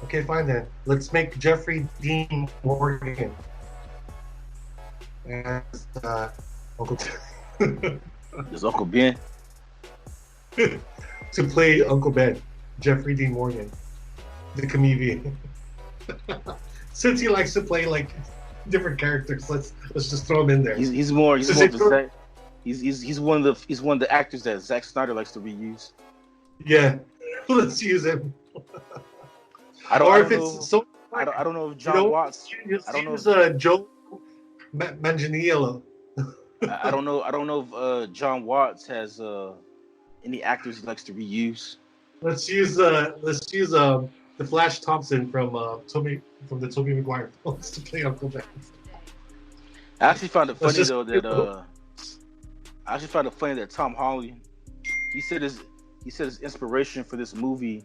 Okay, fine then. Let's make Jeffrey Dean Morgan as Uncle Is Uncle Ben to play Uncle Ben, Jeffrey Dean Morgan, the comedian. Since he likes to play like different characters, let's just throw him in there. He's one of the actors that Zack Snyder likes to reuse. Yeah, let's use him. I don't know if John Watts. I don't know if Joe Manganiello. I don't know if John Watts has any actors he likes to reuse. Let's use the Flash Thompson from the Tobey Maguire films to play Uncle Ben. I actually found it funny that Tom Holland, he said his inspiration for this movie,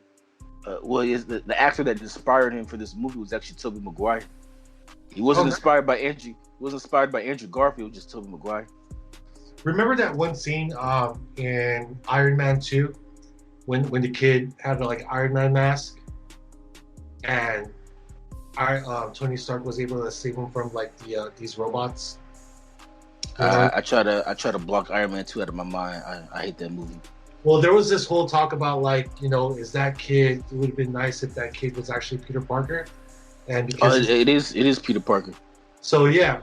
the actor that inspired him for this movie was actually Tobey Maguire. He wasn't Oh, inspired by Andrew. He was inspired by Andrew Garfield, just Tobey Maguire. remember that one scene in Iron Man 2 when the kid had the like Iron Man mask and Tony Stark was able to save him from like these robots. I try to block Iron Man 2 out of my mind. I hate that movie. Well, there was this whole talk about like, is that kid? It would have been nice if that kid was actually Peter Parker, and because it is Peter Parker. So yeah,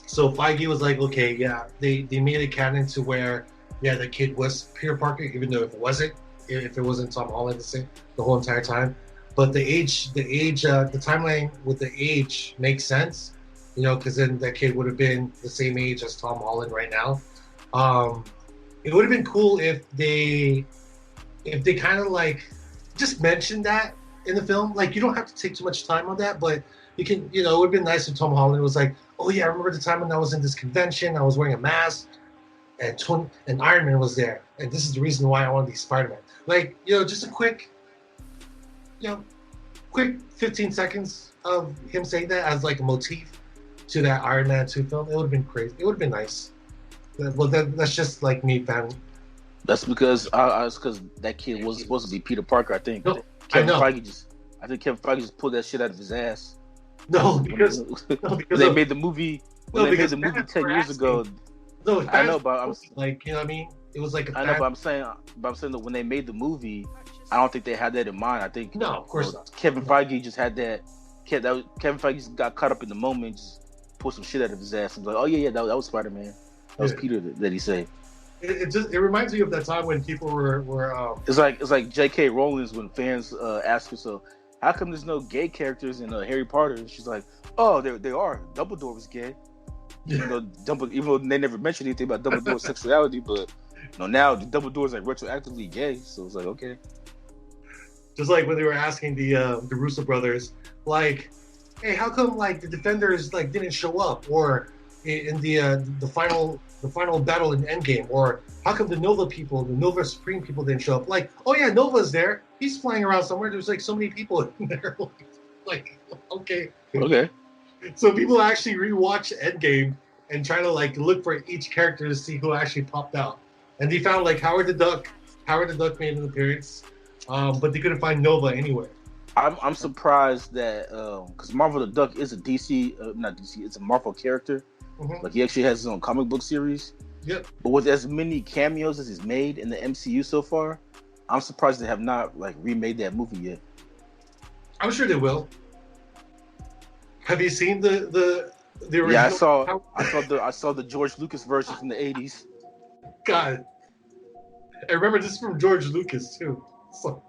so Feige was like, okay, yeah, they made it canon to where the kid was Peter Parker, even though if it wasn't Tom Holland the whole entire time. But the timeline with the age makes sense, because then that kid would have been the same age as Tom Holland right now. It would have been cool if they kind of like just mentioned that in the film. Like, you don't have to take too much time on that, but you can, it would have been nice if Tom Holland was like, oh yeah, I remember the time when I was in this convention, I was wearing a mask, and Iron Man was there, and this is the reason why I want to be Spider-Man. Like, just a quick 15 seconds of him saying that as like a motif to that Iron Man 2 film. It would have been crazy. It would have been nice. Well, that's just like me, fan. That's because that kid was supposed to be Peter Parker. I think. No, Kevin Feige just pulled that shit out of his ass. No, because they made the movie. When they made the movie 10 years ago. No, I know, but I'm like, what I mean? It was like I know, but I'm saying that when they made the movie, I don't think they had that in mind. I think no, of course not. Kevin Feige just had that. Kevin Feige just got caught up in the moment, just pulled some shit out of his ass and was like, oh yeah, that was Spider-Man. That was Peter that he said. It reminds me of that time when people were It's like J.K. Rowling's when fans ask her, so how come there's no gay characters in Harry Potter? And she's like, oh, there are. Dumbledore was gay. Even though they never mentioned anything about Dumbledore's sexuality, but now Dumbledore's like retroactively gay, so it's like, okay. Just like when they were asking the Russo brothers, like, hey, how come like the Defenders like didn't show up, or in the final battle in Endgame, or how come the Nova Supreme people didn't show up? Like, oh yeah, Nova's there. He's flying around somewhere. There's like so many people in there. Like, okay. So people actually rewatch Endgame and try to like look for each character to see who actually popped out, and they found like Howard the Duck. Howard the Duck made an appearance, but they couldn't find Nova anywhere. I'm surprised that because Marvel the Duck is a DC, not DC, it's a Marvel character. Mm-hmm. Like, he actually has his own comic book series. Yep. But with as many cameos as he's made in the MCU so far, I'm surprised they have not like remade that movie yet. I'm sure they will. Have you seen the original? Yeah, I saw the George Lucas version from the 80s. God, I remember this is from George Lucas too. So.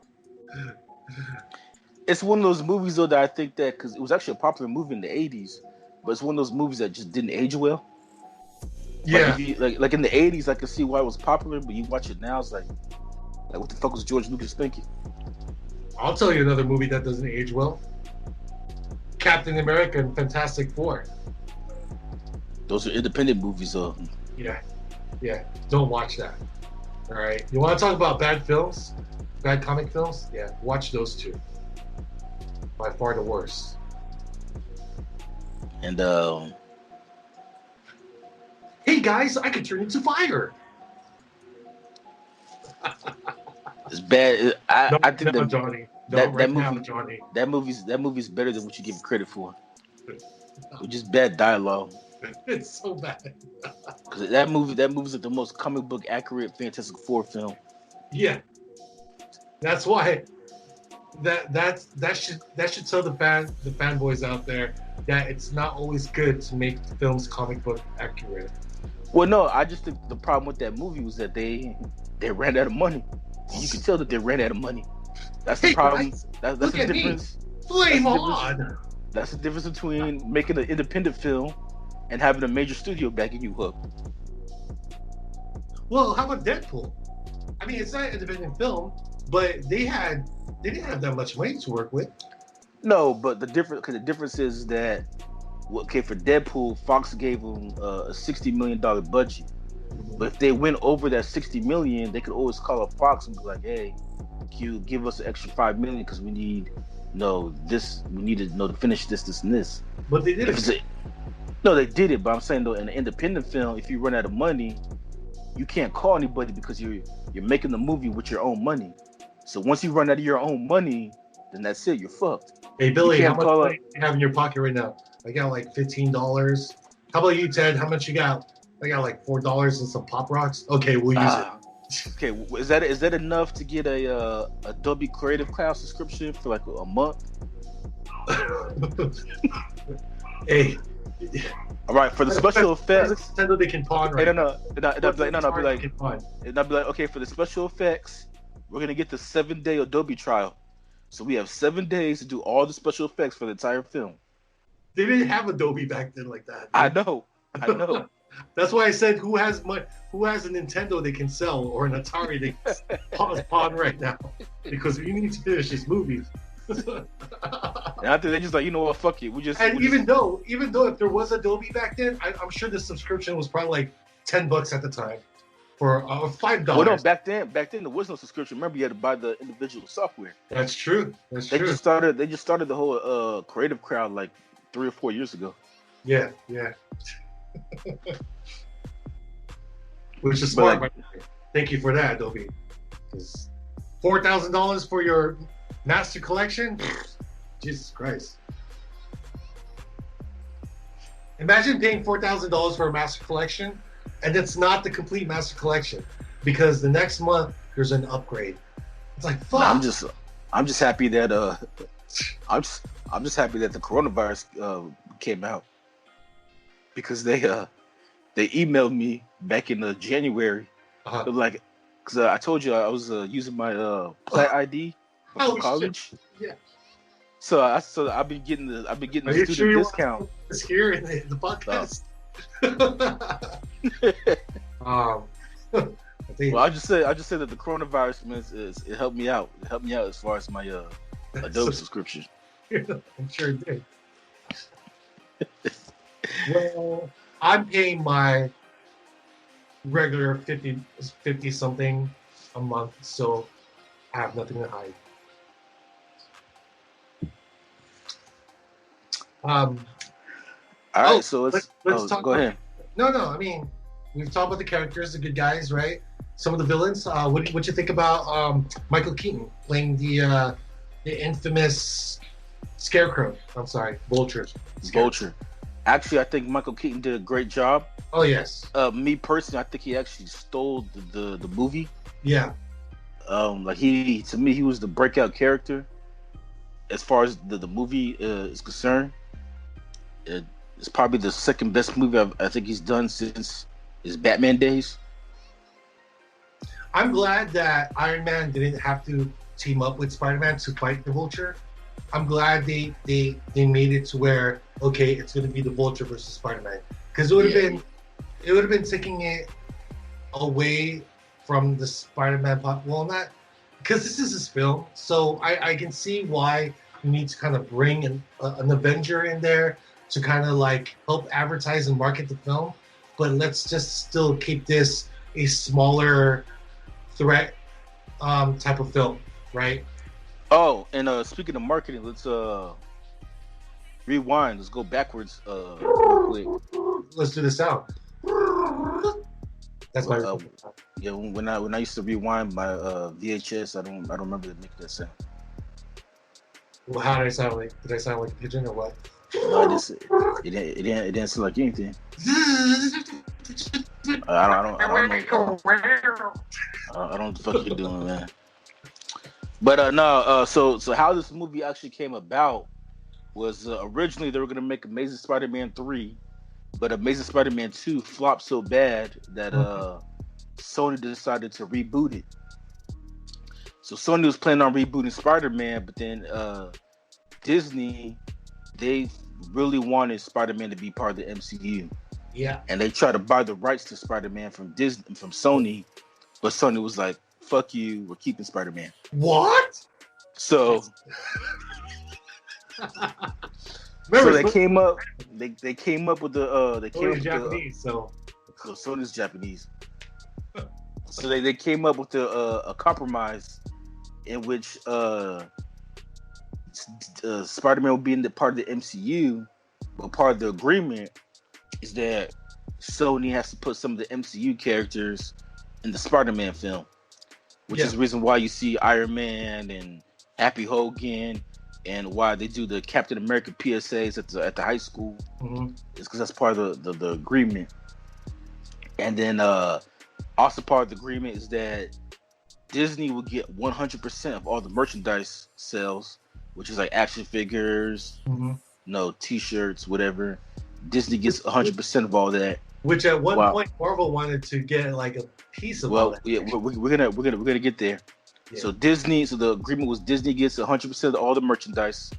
It's one of those movies though that I think that because it was actually a popular movie in the 80s, but it's one of those movies that just didn't age well. Yeah, like in the 80s, I can see why it was popular, but you watch it now, it's like what the fuck was George Lucas thinking? I'll tell you another movie that doesn't age well. Captain America and Fantastic Four. Those are independent movies, though. Yeah. Don't watch that. All right. You want to talk about bad films, bad comic films? Yeah, watch those two. By far the worst. And hey guys, I could turn into fire. It's bad. I think that Johnny. That movie's better than what you give it credit for. It's just bad dialogue. It's so bad. Because that movie's like the most comic book accurate Fantastic Four film. Yeah, that's why that should tell the fanboys out there that it's not always good to make films comic book accurate. Well, no, I just think the problem with that movie was that they ran out of money. You can tell that they ran out of money. That's the problem. That's the difference. Flame on. That's the difference between making an independent film and having a major studio backing you up. Well, how about Deadpool? I mean, it's not an independent film, but they didn't have that much money to work with. No, but the difference is that for Deadpool, Fox gave them a $60 million budget. But if they went over that $60 million, they could always call up Fox and be like, "Hey, can you give us an extra $5 million because we need no, we need to know to finish this, and this. But they did it. No, they did it. But I'm saying though, in an independent film, if you run out of money, you can't call anybody because you're making the movie with your own money. So once you run out of your own money, then that's it. You're fucked. Hey Billy, how much money do you have in your pocket right now? I got like $15. How about you, Ted? How much you got? I got like $4 and some Pop Rocks. Okay, we'll use it. Okay, is that enough to get a Adobe Creative Cloud subscription for like a month? Hey. All right, for the special effects. Nintendo they can pawn right. No. I'd be like, okay, for the special effects, we're gonna get the 7-day Adobe trial. So we have 7 days to do all the special effects for the entire film. They didn't have Adobe back then like that. I know. That's why I said who has a Nintendo they can sell or an Atari they can pawn right now, because we need to finish this movie. And I think they're just like, you know what, fuck it. Even though if there was Adobe back then, I'm sure the subscription was probably like $10 at the time for $5. Well, no, back then there was no subscription. Remember, you had to buy the individual software. That's true. They just started the whole Creative Cloud like 3 or 4 years ago. Yeah. Which is smart. Like, thank you for that, Adobe. $4,000 for your master collection? Jesus Christ. Imagine paying $4,000 for a master collection, and it's not the complete master collection, because the next month there's an upgrade. It's like, fuck. I'm just happy that I'm just happy that the coronavirus came out, because they emailed me back in January. Like, because I told you I was using my Plaid ID for college. Shit. Yeah. So I've been getting the student discount. It's here in the podcast. Well, I just said that the coronavirus, man, it helped me out. It helped me out as far as my Adobe subscription. I'm sure it did. Well, I'm paying my regular 50 something a month, so I have nothing to hide. All right, so let's talk. Go ahead. No. I mean, we've talked about the characters, the good guys, right? Some of the villains. What you think about Michael Keaton playing the infamous Scarecrow? I'm sorry, Vulture. Vulture. Actually, I think Michael Keaton did a great job. Oh yes. Me personally, I think he actually stole the movie. Yeah. Like to me, he was the breakout character as far as the movie is concerned. It's probably the second best movie I think he's done since his Batman days. I'm glad that Iron Man didn't have to team up with Spider-Man to fight the Vulture. I'm glad they made it to where, okay, it's going to be the Vulture versus Spider-Man, because it would have been taking it away from the Spider-Man part. Well, not because this is his film, so I can see why you need to kind of bring an Avenger in there to kind of like help advertise and market the film, but let's just still keep this a smaller threat type of film, right? Oh, and speaking of marketing, let's rewind. Let's go backwards real quick. Let's do the sound. That's my yeah. When I used to rewind my VHS, I don't remember to make that sound. Well, how did I sound like? Did I sound like a pigeon or what? No, it didn't sound like anything. I don't know what the fuck you're doing, man. But so how this movie actually came about was originally they were gonna make Amazing Spider-Man 3, but Amazing Spider-Man 2 flopped so bad that Sony decided to reboot it. So Sony was planning on rebooting Spider-Man, but then Disney, they really wanted Spider-Man to be part of the MCU. Yeah. And they tried to buy the rights to Spider-Man from Sony, but Sony was like, "Fuck you, we're keeping Spider-Man." What? So they came up. They came up with the. They came up with Japanese, so Sony's Japanese. So they came up with a compromise in which Spider-Man will be in the part of the MCU, but part of the agreement is that Sony has to put some of the MCU characters in the Spider-Man film, which is the reason why you see Iron Man and Happy Hogan, and why they do the Captain America PSAs at the high school. It's because that's part of the agreement. And then also part of the agreement is that Disney will get 100% of all the merchandise sales, which is like action figures, T-shirts, whatever. Disney gets 100% of all that. Which at one point Marvel wanted to get like a piece of all that. Yeah, we're gonna get there. Yeah. So the agreement was Disney gets 100% of all the merchandise,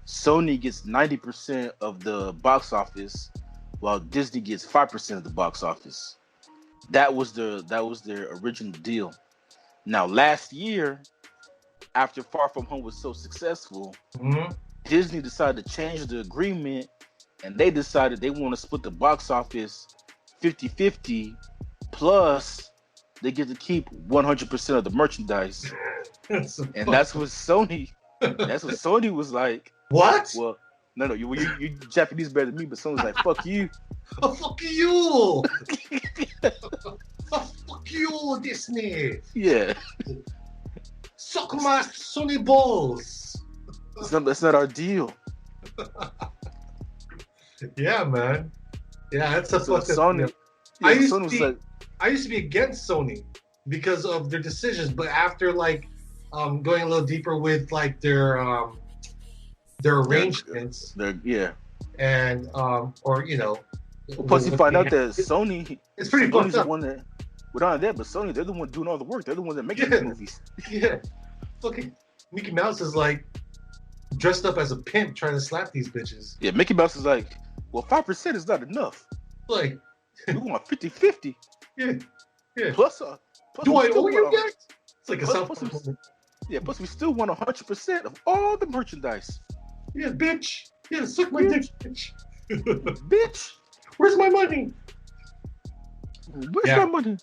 Sony gets 90% of the box office, while Disney gets 5% of the box office. That was their original deal. Now, last year, after Far From Home was so successful, Disney decided to change the agreement, and they decided they want to split the box office 50-50, plus they get to keep 100% of the merchandise. And that's what Sony was like. What? Well, no, you Japanese better than me, but Sony's like, fuck you. Oh, fuck you. Oh, fuck you, Disney. Yeah. Suck my Sony balls. That's not our deal. Yeah, man. Yeah, that's a so fucking Sony. Yeah, I used to be against Sony because of their decisions, but after like going a little deeper with like their arrangements, and or you know, plus you find out that Sony, it's pretty Sony's fucked up. The one that, without that, but Sony, they're the one doing all the work. They're the one that making the movies. Yeah, fucking Mickey Mouse is like dressed up as a pimp trying to slap these bitches. Yeah, Mickey Mouse is like, well, 5% is not enough. Like, we want 50-50. Yeah. Plus do I owe you guys? It's like a plus we still want 100% of all the merchandise. Yeah, bitch. Yeah, suck my dick, bitch. Bitch. Where's my money? Where's my money?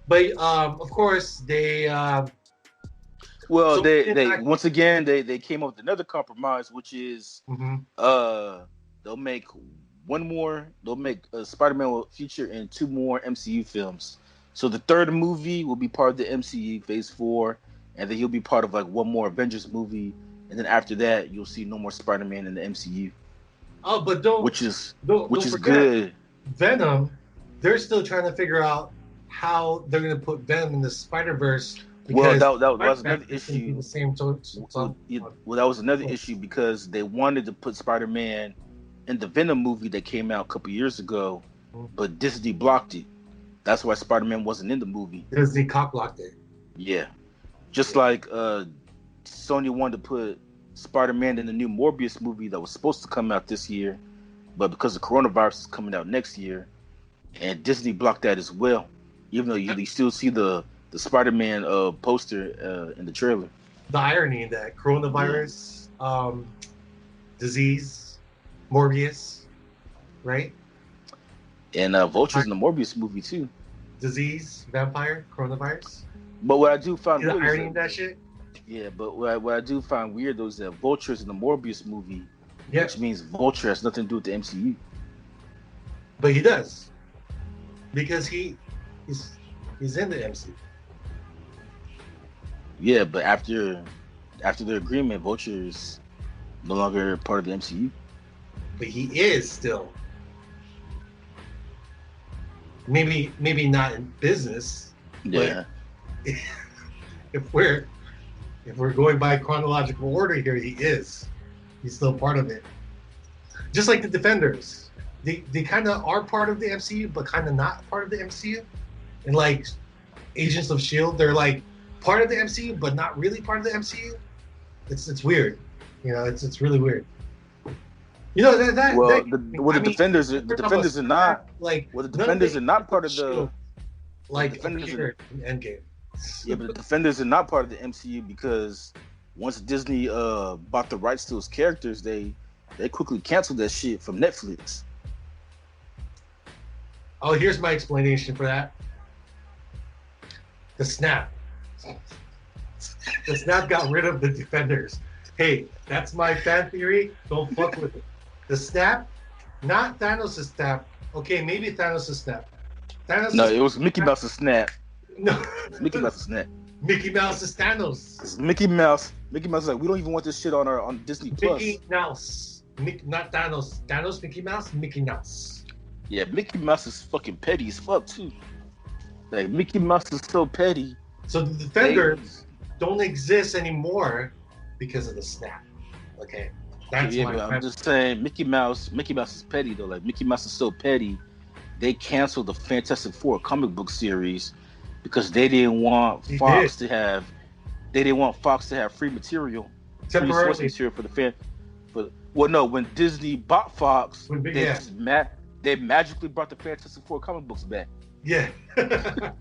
But of course they. Well, they once again they came up with another compromise, which is they'll make Spider-Man will feature in 2 more MCU films. So the third movie will be part of the MCU Phase 4, and then he'll be part of like 1 more Avengers movie, and then after that you'll see no more Spider-Man in the MCU. Oh, but don't forget, good. Venom, they're still trying to figure out how they're going to put Venom in the Spider-Verse. Well, that was another issue. The same well, that was another issue because they wanted to put Spider-Man in the Venom movie that came out a couple years ago, but Disney blocked it. That's why Spider-Man wasn't in the movie. Disney cock-blocked it. Yeah. Just like Sony wanted to put Spider-Man in the new Morbius movie that was supposed to come out this year, but because the coronavirus is coming out next year, and Disney blocked that as well, even though you still see the Spider-Man poster in the trailer. The irony that coronavirus, disease, Morbius, right? And Vulture's in the Morbius movie too. Disease, vampire, coronavirus. But what I do find weird, the irony of that shit. Yeah, but what I do find weird though is that Vulture's in the Morbius movie, yeah. Which means Vulture has nothing to do with the MCU. But he does, because he's in the MCU. Yeah, but after the agreement, Vulture is no longer part of the MCU. But he is still. Maybe not in business. Yeah. But if we're going by chronological order here, he is. He's still part of it. Just like the Defenders. They kind of are part of the MCU, but kind of not part of the MCU. And like Agents of S.H.I.E.L.D., they're like part of the MCU, but not really part of the MCU. It's weird. You know, it's really weird. You know the Defenders are not like. Well, the Defenders are not part of the. Like Defenders in Endgame. Yeah, but the Defenders are not part of the MCU because once Disney bought the rights to his characters, they quickly canceled that shit from Netflix. Oh, here's my explanation for that. The Snap. The Snap got rid of the Defenders. Hey, that's my fan theory. Don't fuck with it. The snap, not Thanos' snap. Okay, maybe Thanos' snap. No, Thanos' it was Mickey snap. Mouse's snap. No. It's Mickey Mouse's snap. Mickey Mouse is Thanos. Cause Mickey Mouse is like, we don't even want this shit on Disney Plus. Mickey Mouse. Not Thanos. Thanos, Mickey Mouse, Mickey Mouse. Yeah, Mickey Mouse is fucking petty as fuck too. Like Mickey Mouse is so petty. So the Defenders don't exist anymore because of the snap. Okay, that's Yeah, my. but I'm just saying, Mickey Mouse is petty though. Like Mickey Mouse is so petty, they canceled the Fantastic Four comic book series because they didn't want Fox to have free material, free source material for the fan. Well, no, when Disney bought Fox, they magically brought the Fantastic Four comic books back. Yeah. I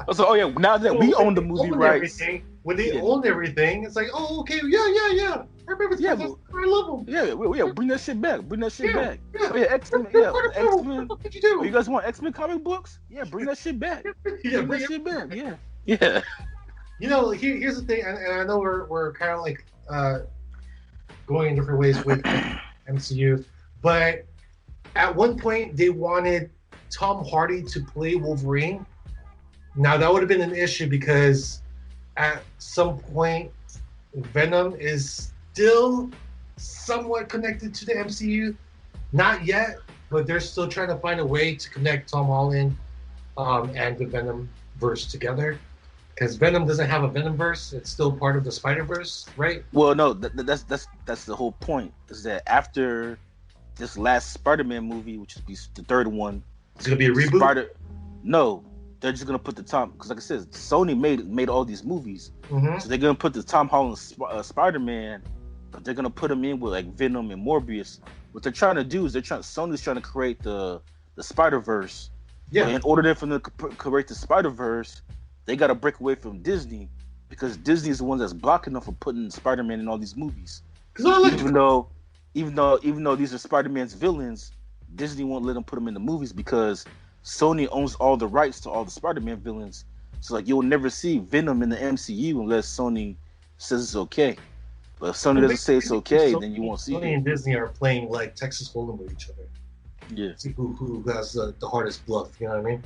was like, oh yeah, now that we own the movie rights. When they own everything, it's like, oh, okay, yeah. I remember I love them. Yeah, bring that shit back. Yeah. Oh yeah, X-Men. Yeah, X-Men. What did you do? Oh, you guys want X-Men comic books? Yeah, bring that shit back. Yeah, bring that shit back. Yeah. You know, here's the thing, and I know we're kind of like going in different ways with MCU, but at one point they wanted Tom Hardy to play Wolverine. Now that would have been an issue because at some point Venom is still somewhat connected to the MCU. Not yet, but they're still trying to find a way to connect Tom Holland and the Venom verse together. Because Venom doesn't have a Venomverse; it's still part of the Spider-Verse, right? Well, no, that's the whole point. Is that after this last Spider-Man movie, which is the third one, it's gonna be a reboot. No, they're just gonna put the Tom, because like I said, Sony made all these movies, Mm-hmm. so they're gonna put the Tom Holland Spider-Man, but they're gonna put him in with like Venom and Morbius. What they're trying to do is Sony's trying to create the Spider-Verse. Yeah. But in order for them to create the Spider-Verse, they got to break away from Disney, because Disney is the one that's blocking them from putting Spider-Man in all these movies. Even though these are Spider-Man's villains, Disney won't let them put them in the movies because Sony owns all the rights to all the Spider-Man villains. So like you'll never see Venom in the MCU unless Sony says it's okay. But if Sony doesn't say it's okay, then you won't see it. Sony and Disney are playing like Texas Hold'em with each other. Yeah. See who has the hardest bluff. You know what I mean?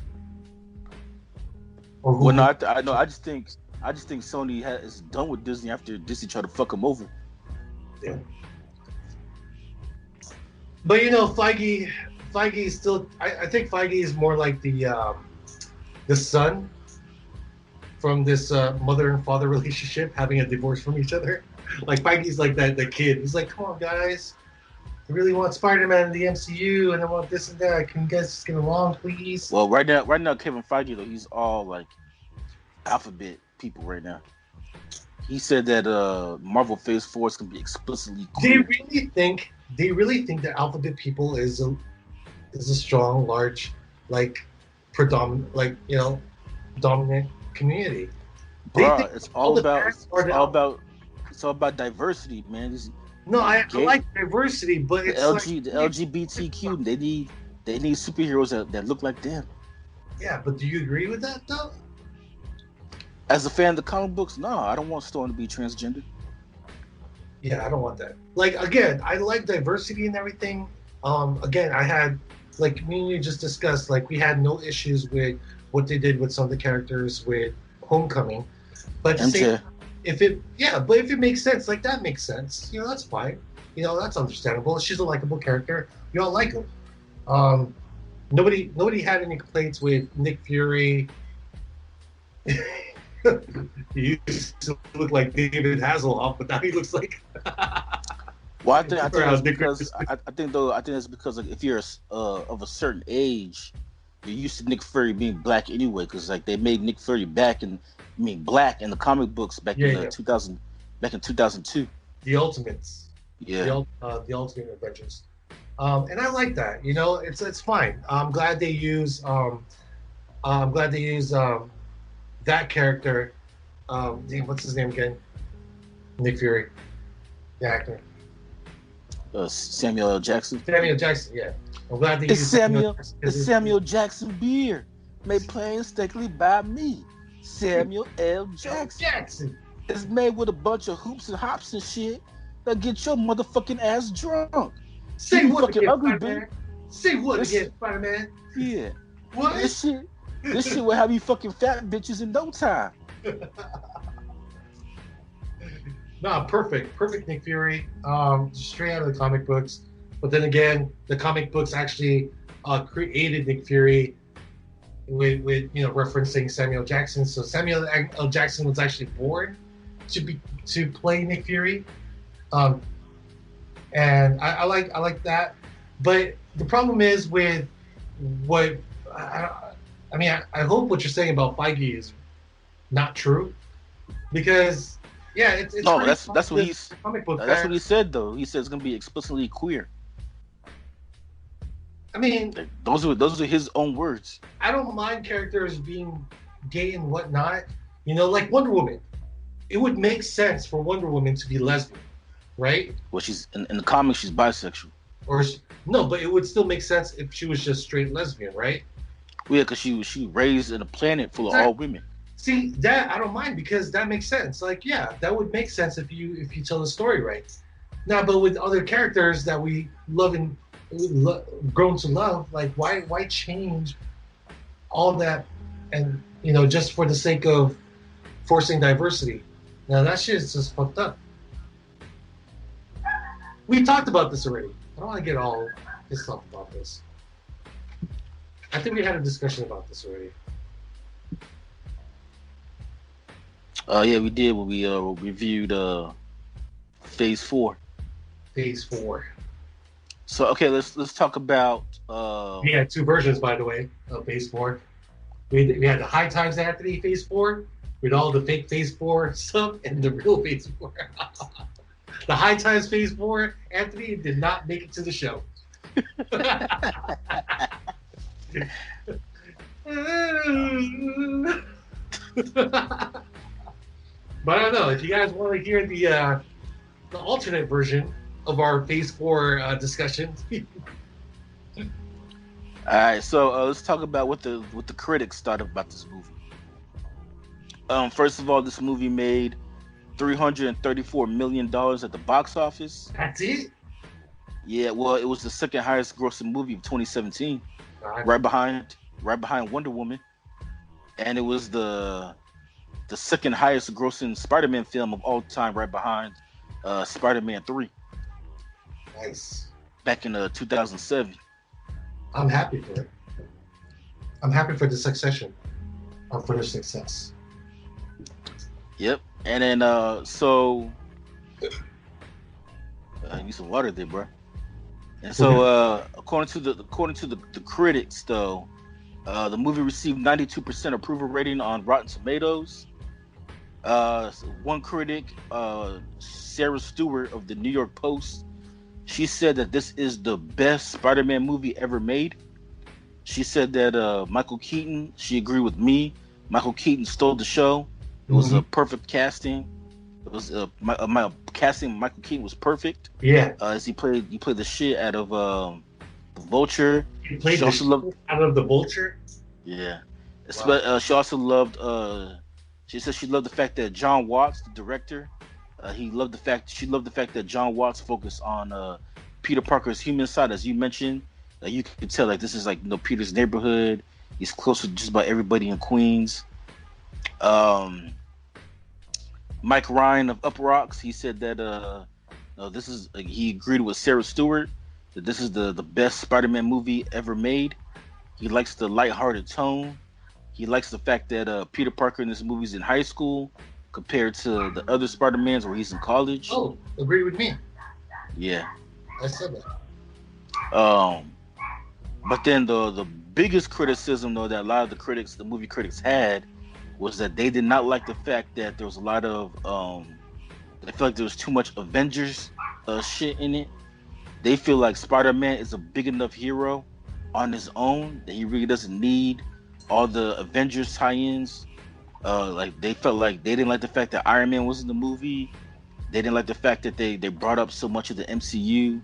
Well, no, I know. I just think Sony is done with Disney after Disney tried to fuck them over. Yeah. But you know, Feige is still. I think Feige is more like the son from this mother and father relationship, having a divorce from each other. Like Feige's like the kid. He's like, come on, guys. I really want Spider-Man in the MCU, and I want this and that. Can you guys just get along, please? Well, right now, Kevin Feige though, he's all like alphabet people right now. He said that Marvel Phase 4 is gonna be explicitly queer. They really think that alphabet people is a strong, large, like predominant, dominant community. It's all about diversity, man. I like diversity, but it's the LGBTQ. They need superheroes that look like them. Yeah, but do you agree with that though? As a fan of the comic books, no, I don't want Storm to be transgender. Yeah, I don't want that. Like again, I like diversity and everything. Again, I had like me and you just discussed. Like we had no issues with what they did with some of the characters with Homecoming, but if it makes sense, like that makes sense. You know, that's fine. You know, that's understandable. She's a likable character. You all like her. Nobody had any complaints with Nick Fury. He used to look like David Hasselhoff, but now he looks like. Well, I think it's because like, if you're of a certain age, you're used to Nick Fury being black anyway. Because like they made Nick Fury black in the comic books back in 2002. The Ultimates. Yeah. The Ultimate Avengers. And I like that. You know, it's fine. I'm glad they use that character. What's his name again? Nick Fury, the actor. Samuel L. Jackson. Samuel Jackson, yeah. I'm glad they used Samuel Jackson beer made painstakingly by me, Samuel L. Jackson. It's made with a bunch of hoops and hops and shit. Now get your motherfucking ass drunk. Say You what fucking again, ugly, Spider-Man? Say what This- again, Spider-Man? Yeah. What? This shit will have you fucking fat bitches in no time. Nah, perfect Nick Fury. Straight out of the comic books. But then again, the comic books actually created Nick Fury with referencing Samuel Jackson. So Samuel L. Jackson was actually born to play Nick Fury, and I like that. But the problem is with what I hope what you're saying about Feige is not true, because it's No, pretty that's what the he's comic book that's fans. what he said though. He said it's gonna be explicitly queer. I mean, Those are his own words. I don't mind characters being gay and whatnot. Like Wonder Woman. It would make sense for Wonder Woman to be lesbian, right? Well, she's in the comics, she's bisexual. No, but it would still make sense if she was just straight lesbian, right? Well, yeah, because she raised in a planet full of all women. See, that I don't mind, because that makes sense. Like, yeah, that would make sense if you tell the story right. Now, but with other characters that we love and grown to love, like why change all that, and just for the sake of forcing diversity? Now that shit is just fucked up. We talked about this already. I don't want to get all pissed off about this. I think we had a discussion about this already. Yeah, we did when we reviewed Phase 4. Phase 4. So okay, let's talk about. We had two versions, by the way, of Phase 4. We had the High Times Anthony Phase 4 with all the fake Phase 4 stuff and the real Phase 4. The High Times Phase 4 Anthony did not make it to the show. But I don't know if you guys want to hear the alternate version of our Phase 4 discussion. All right, so let's talk about what the critics thought about this movie. First of all, this movie made $334 million at the box office. That's it? Yeah, well, it was the second highest grossing movie of 2017, right behind Wonder Woman, and it was the second highest grossing Spider-Man film of all time, right behind Spider-Man 3. Nice. Back in 2007. I'm happy for it. I'm happy for the succession, or for the success. Yep. And then so I need some water there, bro. And so according to the critics though, the movie received 92% approval rating on Rotten Tomatoes. One critic, Sarah Stewart of the New York Post, she said that this is the best Spider-Man movie ever made. She said that Michael Keaton, she agreed with me, Michael Keaton stole the show. It was a perfect casting. It was my casting. Michael Keaton was perfect. Yeah. As he played the shit out of the Vulture. He played the shit out of the Vulture. Yeah. Wow. She also loved. She said she loved the fact that John Watts, the director, she loved the fact that John Watts focused on Peter Parker's human side, as you mentioned. You could tell like this is like Peter's neighborhood. He's close to just about everybody in Queens. Mike Ryan of Up Rocks, he said that this is he agreed with Sarah Stewart that this is the best Spider-Man movie ever made. He likes the lighthearted tone. He likes the fact that Peter Parker in this movie is in high school compared to the other Spider-Mans where he's in college. Oh, agree with me. Yeah. I said that. But then the biggest criticism though that a lot of the movie critics had was that they did not like the fact that there was a lot of they feel like there was too much Avengers shit in it. They feel like Spider-Man is a big enough hero on his own that he really doesn't need all the Avengers tie-ins. Like they felt like they didn't like the fact that Iron Man was in the movie. They didn't like the fact that they brought up so much of the MCU.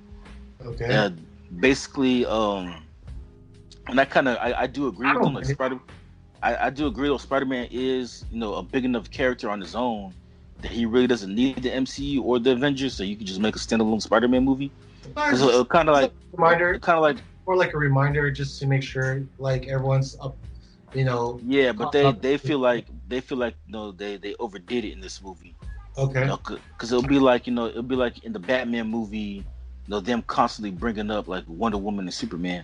Okay. Basically, and I do agree with them. Like I do agree that Spider-Man is a big enough character on his own that he really doesn't need the MCU or the Avengers, so you can just make a standalone Spider-Man movie. Because it kind of like reminder, kind of like more like a reminder, just to make sure like everyone's up, you know. yeah, but they feel like you know they overdid it in this movie. Okay. You know, because it'll be like in the Batman movie, you know, them constantly bringing up like Wonder Woman and Superman.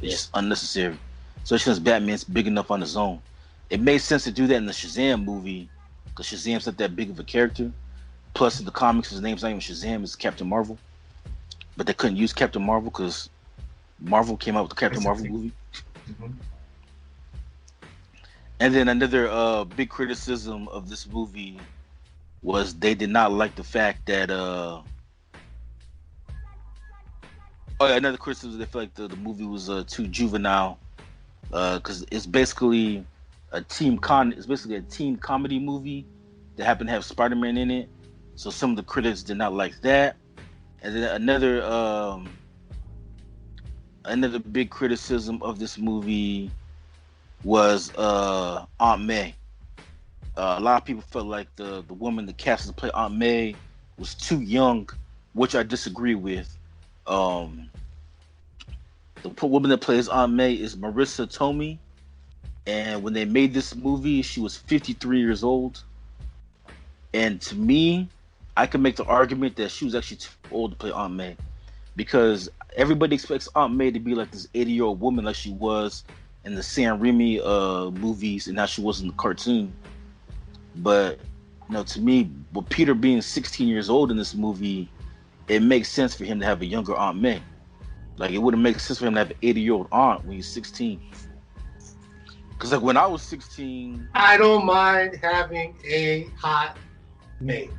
It's just unnecessary. Especially since Batman's big enough on his own. It made sense to do that in the Shazam movie, because Shazam's not that big of a character. Plus, in the comics, his name's not even Shazam; it's Captain Marvel. But they couldn't use Captain Marvel because Marvel came out with the Captain Marvel movie. Mm-hmm. And then another big criticism of this movie was they did not like the fact that another criticism, they feel like the movie was too juvenile, because it's basically a teen comedy movie that happened to have Spider-Man in it. So some of the critics did not like that. And then another big criticism of this movie was Aunt May. A lot of people felt like the woman that cast to play Aunt May was too young, which I disagree with. The woman that plays Aunt May is Marissa Tomei, and when they made this movie, she was 53 years old. And to me, I can make the argument that she was actually too old to play Aunt May, because everybody expects Aunt May to be like this 80-year-old woman like she was in the Sam Raimi movies and how she was in the cartoon. But you know, to me, with Peter being 16 years old in this movie, it makes sense for him to have a younger Aunt May. Like, it wouldn't make sense for him to have an 80-year-old aunt when he's 16. Because like when I was 16, I don't mind having a hot May.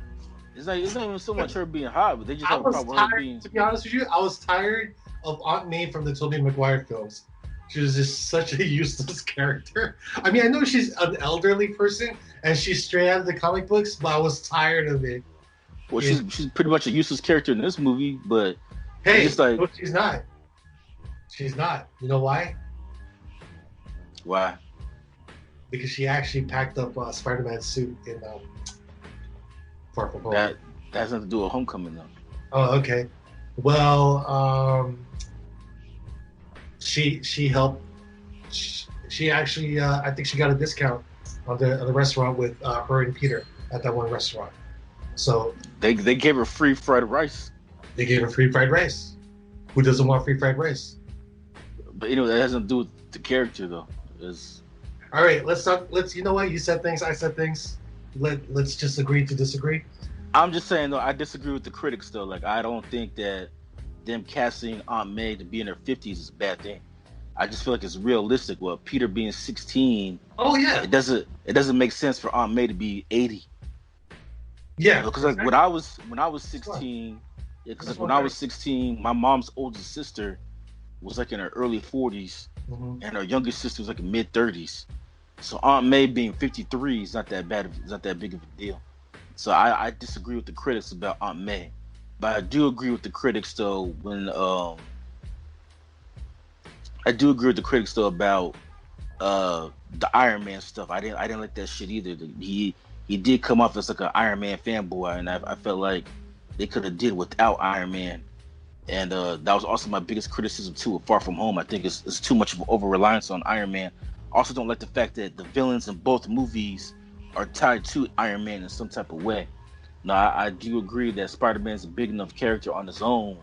It's not even so much her being hot, but they just have a problem with her being. To be honest with you, I was tired of Aunt May from the Tobey Maguire films. She was just such a useless character. I mean, I know she's an elderly person and she's straight out of the comic books, but I was tired of it. Well, she's pretty much a useless character in this movie, but hey, it's like, no, she's not. She's not. You know why? Why? Because she actually packed up Spider-Man's suit in Far From Home. That has nothing to do with Homecoming, though. Oh, okay. Well, she helped. She actually, I think she got a discount on the restaurant with her and Peter at that one restaurant. So they gave her free fried rice. They gave her free fried rice. Who doesn't want free fried rice? But you know, that has nothing to do with the character, though. All right, let's talk. You know what? You said things. I said things. Let's just agree to disagree. I'm just saying, though, I disagree with the critics, though. Like, I don't think that them casting Aunt May to be in her 50s is a bad thing. I just feel like it's realistic. Well, Peter being 16. Oh yeah. It doesn't make sense for Aunt May to be 80. Yeah. Because like when I was 16, when I was 16, my mom's oldest sister was like in her early 40s, and her youngest sister was like in mid 30s. So Aunt May being 53 is not that bad. It's not that big of a deal. So I disagree with the critics about Aunt May, but I do agree with the critics though about the Iron Man stuff. I didn't like that shit either. He did come off as like an Iron Man fanboy, and I felt like they could have did without Iron Man. And that was also my biggest criticism too of Far From Home. I think it's too much of an over reliance on Iron Man. Also don't like the fact that the villains in both movies are tied to Iron Man in some type of way. Now I do agree that Spider-Man's a big enough character on his own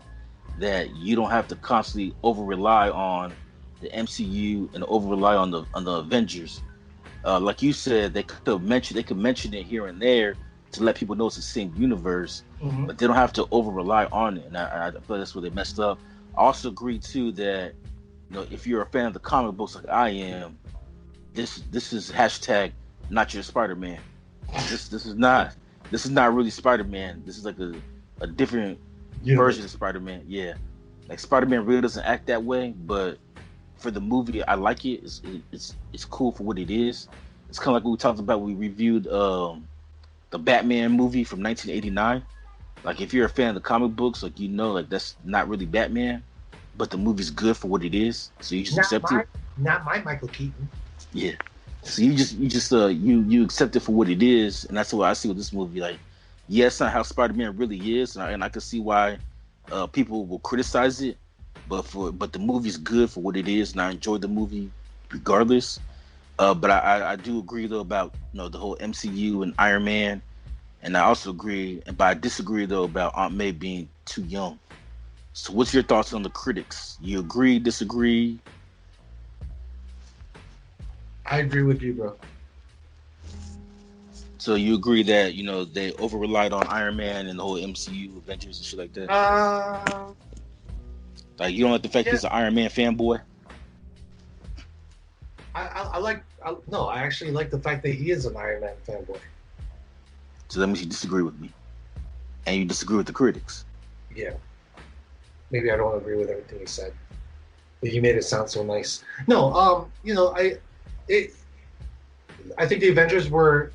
that you don't have to constantly over rely on the MCU and over rely on the Avengers. Like you said, they could mention it here and there to let people know it's the same universe, but they don't have to over rely on it. And I feel like that's where they messed up. I also agree too that, you know, if you're a fan of the comic books like I am, this is hashtag not your Spider-Man. This is not really Spider-Man. This is like a different version of Spider-Man. Yeah, like Spider-Man really doesn't act that way, but for the movie, I like it. It's cool for what it is. It's kind of like what we talked about. We reviewed the Batman movie from 1989. Like, if you're a fan of the comic books, like, you know, like, that's not really Batman, but the movie's good for what it is, so you just accept it. Not my Michael Keaton. Yeah. So you accept it for what it is, and that's what I see with this movie. Like, yeah, it's not how Spider-Man really is, and I can see why people will criticize it. But the movie's good for what it is, and I enjoyed the movie regardless. But I do agree though about the whole MCU and Iron Man, and I also agree, but I disagree though about Aunt May being too young. So what's your thoughts on the critics? You agree, disagree? I agree with you, bro. So you agree that they over relied on Iron Man and the whole MCU Avengers and shit like that? Like you don't like the fact he's an Iron Man fanboy? I actually like the fact that he is an Iron Man fanboy. So that means you disagree with me, and you disagree with the critics. Yeah. Maybe I don't agree with everything he said, but he made it sound so nice. No, I think the Avengers were.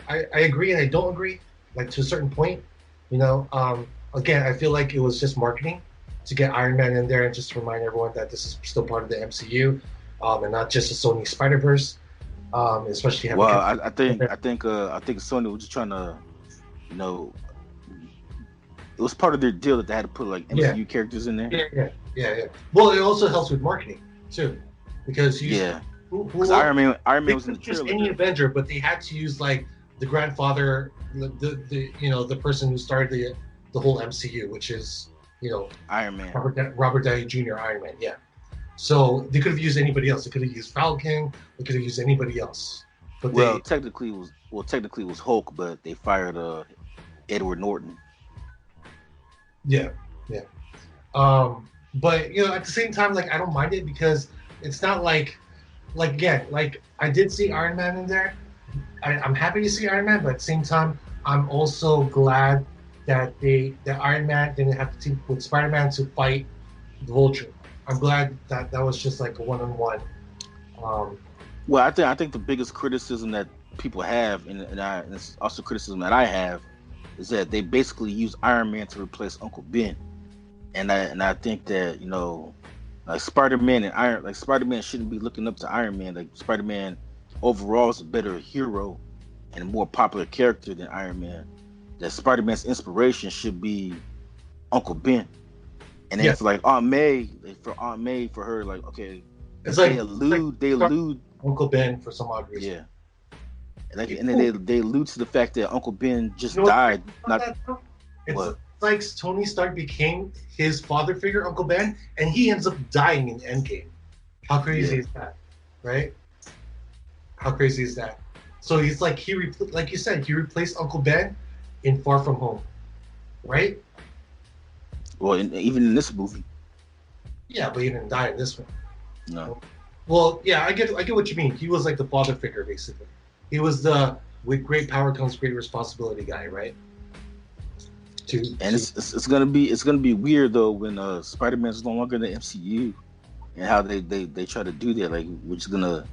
I agree and I don't agree, like to a certain point. Again, I feel like it was just marketing to get Iron Man in there and just to remind everyone that this is still part of the MCU, and not just a Sony Spider-Verse. Especially having. Well, I think Sony was just trying to, it was part of their deal that they had to put like MCU characters in there. Yeah. Well, it also helps with marketing too, because because Iron Man was in the trailer. Just any Avenger, but they had to use like the grandfather, the person who started the whole MCU, which is Iron Man, Robert Downey Jr. Iron Man. Yeah. So they could have used anybody else. They could have used Falcon. They could have used anybody else. But technically it was Hulk, but they fired Edward Norton. Yeah. But at the same time, like I don't mind it because it's not like again, like I did see Iron Man in there. I'm happy to see Iron Man, but at the same time, I'm also glad that Iron Man didn't have to team with Spider-Man to fight the Vulture. I'm glad that was just like a one-on-one. Well, I think the biggest criticism that people have, and it's also criticism that I have, is that they basically use Iron Man to replace Uncle Ben, and I think that like Spider-Man shouldn't be looking up to Iron Man. Like Spider-Man overall is a better hero and a more popular character than Iron Man. That Spider-Man's inspiration should be Uncle Ben. And then for like Aunt May, for her, like okay, it's they allude Uncle Ben for some odd reason. Yeah, and then they allude to the fact that Uncle Ben just died. It's like Tony Stark became his father figure, Uncle Ben, and he ends up dying in Endgame. How crazy is that, right? How crazy is that? So he's like like you said, he replaced Uncle Ben in Far From Home, right? Well, even in this movie. Yeah, but he didn't die in this one. No. Well, yeah, I get what you mean. He was like the father figure, basically. He was the with great power comes great responsibility guy, right? It's gonna be weird though when Spider-Man is no longer in the MCU, and how they try to do that. Like we're just gonna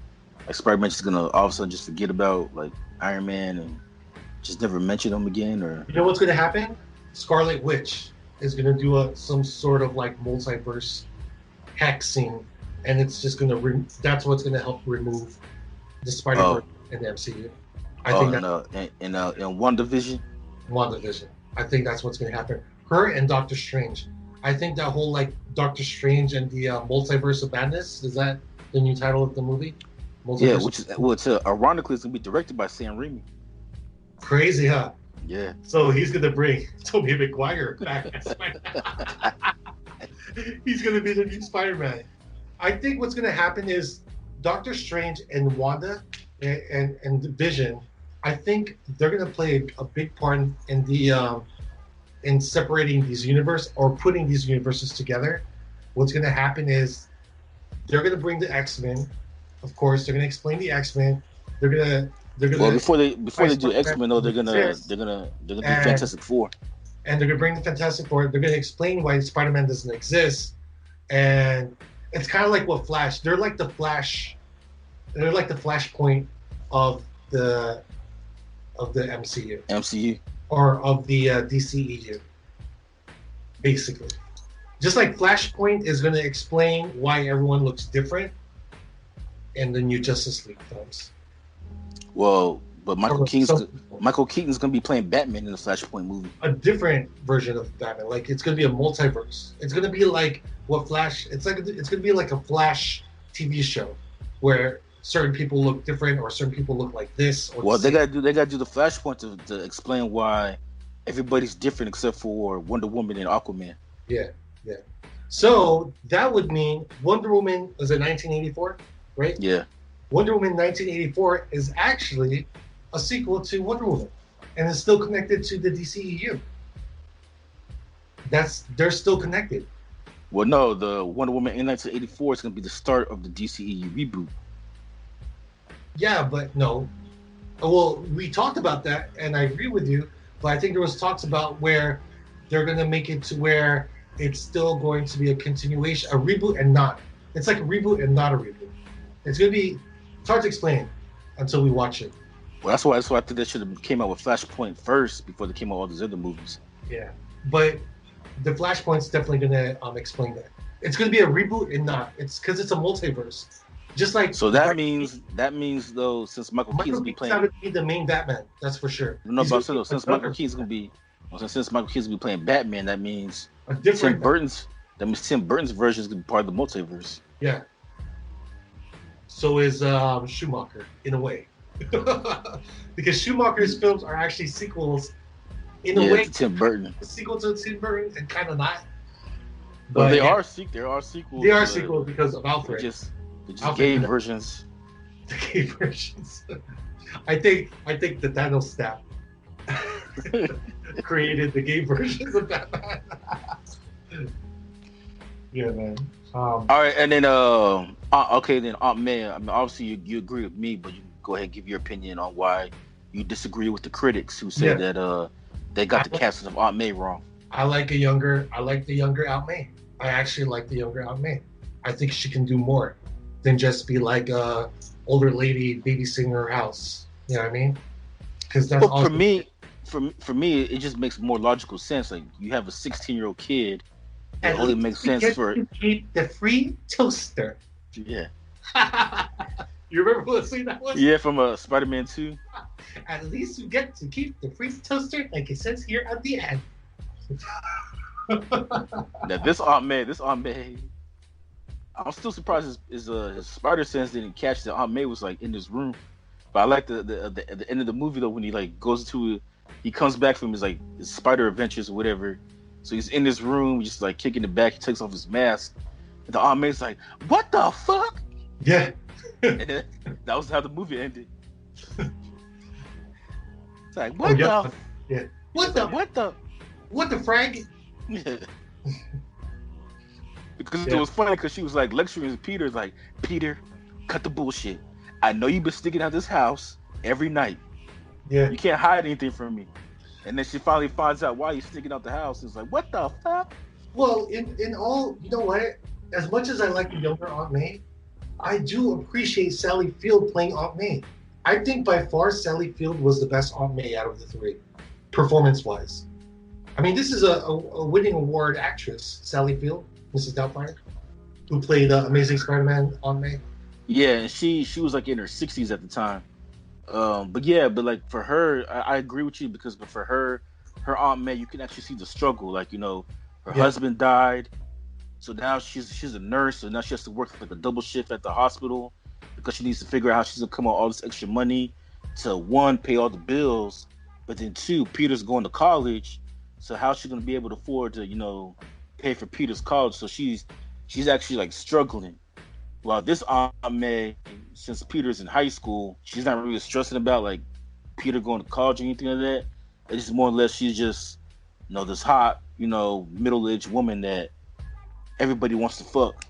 Spider-Man's just gonna all of a sudden just forget about like Iron Man and just never mention him again, or you know what's gonna happen? Scarlet Witch is gonna do some sort of like multiverse hexing, and it's just gonna that's what's gonna help remove the Spider-Verse in the MCU. I think in WandaVision. WandaVision. I think that's what's gonna happen. Her and Doctor Strange. I think that whole like Doctor Strange and the Multiverse of Madness, is that the new title of the movie? Yeah, which is ironically it's gonna be directed by Sam Raimi. Crazy, huh? Yeah. So he's gonna bring Tobey Maguire back as Spider-Man. He's gonna be the new Spider-Man. I think what's gonna happen is Doctor Strange and Wanda and Vision. I think they're gonna play a big part in the in separating these universes or putting these universes together. What's gonna happen is they're gonna bring the X-Men. Of course, they're gonna explain the X-Men. They're gonna. Well, before they do X-Men, though, they're gonna do Fantastic Four. And they're gonna bring the Fantastic Four. They're gonna explain why Spider-Man doesn't exist, and it's kind of like what Flash. They're like the Flash. They're like the Flashpoint of the MCU. MCU. Or of the DCEU. Basically, just like Flashpoint is gonna explain why everyone looks different in the new Justice League films. Well, But So Michael Keaton's gonna be playing Batman in the Flashpoint movie. a different version of Batman. Like it's gonna be a multiverse. It's gonna be like what Flash. It's gonna be like a Flash TV show where certain people look different or certain people look like this. Or Well, they gotta do the Flashpoint to explain why everybody's different except for Wonder Woman and Aquaman. Yeah. So that would mean Wonder Woman was in 1984, right? Yeah. Wonder Woman 1984 is actually a sequel to Wonder Woman, and it's still connected to the DCEU. They're still connected. Well, no, the Wonder Woman in 1984 is gonna be the start of the DCEU reboot. Yeah, but no. Well, we talked about that, and I agree with you. But I think there was talks about where they're going to make it to where it's still going to be a continuation, a reboot and not. It's like a reboot and not a reboot. It's going to be. It's hard to explain until we watch it. Well, that's why I think they should have came out with Flashpoint first before they came out with all these other movies. Yeah, but the Flashpoint's definitely going to explain that. It's going to be a reboot and not. It's because it's a multiverse. Just like so that means though, since Michael Keaton's Keaton's playing, going to be the main Batman. That's for sure. No, but since Michael Keaton's gonna be playing Batman, that means a different Tim Burton's version is gonna be part of the multiverse. Yeah. So is Schumacher in a way, because Schumacher's films are actually sequels in a way. To Tim Burton. A sequel to Tim Burton and kind of not. But they are sequels. They are sequels because of Alfred. They're just gay versions. The gay versions. I think the Thanos staff created the gay versions of Batman. Yeah, man. All right, and then then Aunt May. I mean, obviously you agree with me, but you can go ahead and give your opinion on why you disagree with the critics who said that they got the casting of Aunt May wrong. I like the younger Aunt May. I actually like the younger Aunt May. I think she can do more than just be like a older lady babysitting her house. You know what I mean? Because that's for me, it just makes more logical sense. Like you have a 16-year-old kid, it only makes sense for keep the free toaster. Yeah. You remember what scene that was? Yeah, from Spider-Man 2. At least you get to keep the free toaster, like it says here at the end. Now this Aunt May, I'm still surprised his spider sense didn't catch that Aunt May was like in this room. But I like the end of the movie though when he like goes to, he comes back from his spider adventures or whatever. So he's in this room, just like kicking it back. He takes off his mask, and the Aunt May's like, "What the fuck?" Yeah. And then, that was how the movie ended. It's like, what the? Yeah. What the frag? Yeah. Because it was funny because she was like lecturing to Peter, like, Peter, cut the bullshit. I know you've been sticking out this house every night. Yeah. You can't hide anything from me. And then she finally finds out why he's sticking out the house. It's like, what the fuck? Well, in all, you know what? As much as I like the younger Aunt May, I do appreciate Sally Field playing Aunt May. I think by far Sally Field was the best Aunt May out of the three, performance-wise. I mean, this is a winning award actress, Sally Field, Mrs. Doubtfire, who played Amazing Spider-Man Aunt May. Yeah, and she was like in her 60s at the time. But like for her, I agree with you because for her Aunt May, you can actually see the struggle. Like, you know, her husband died, so now she's a nurse, so now she has to work like a double shift at the hospital because she needs to figure out how she's gonna come up with all this extra money to, one, pay all the bills, but then two, Peter's going to college, so how's she gonna be able to afford to, you know, pay for Peter's college? So she's actually like struggling. While this Aunt May, since Peter's in high school, she's not really stressing about like Peter going to college or anything like that. It's just more or less she's just, you know, this hot, you know, middle-aged woman that everybody wants to fuck.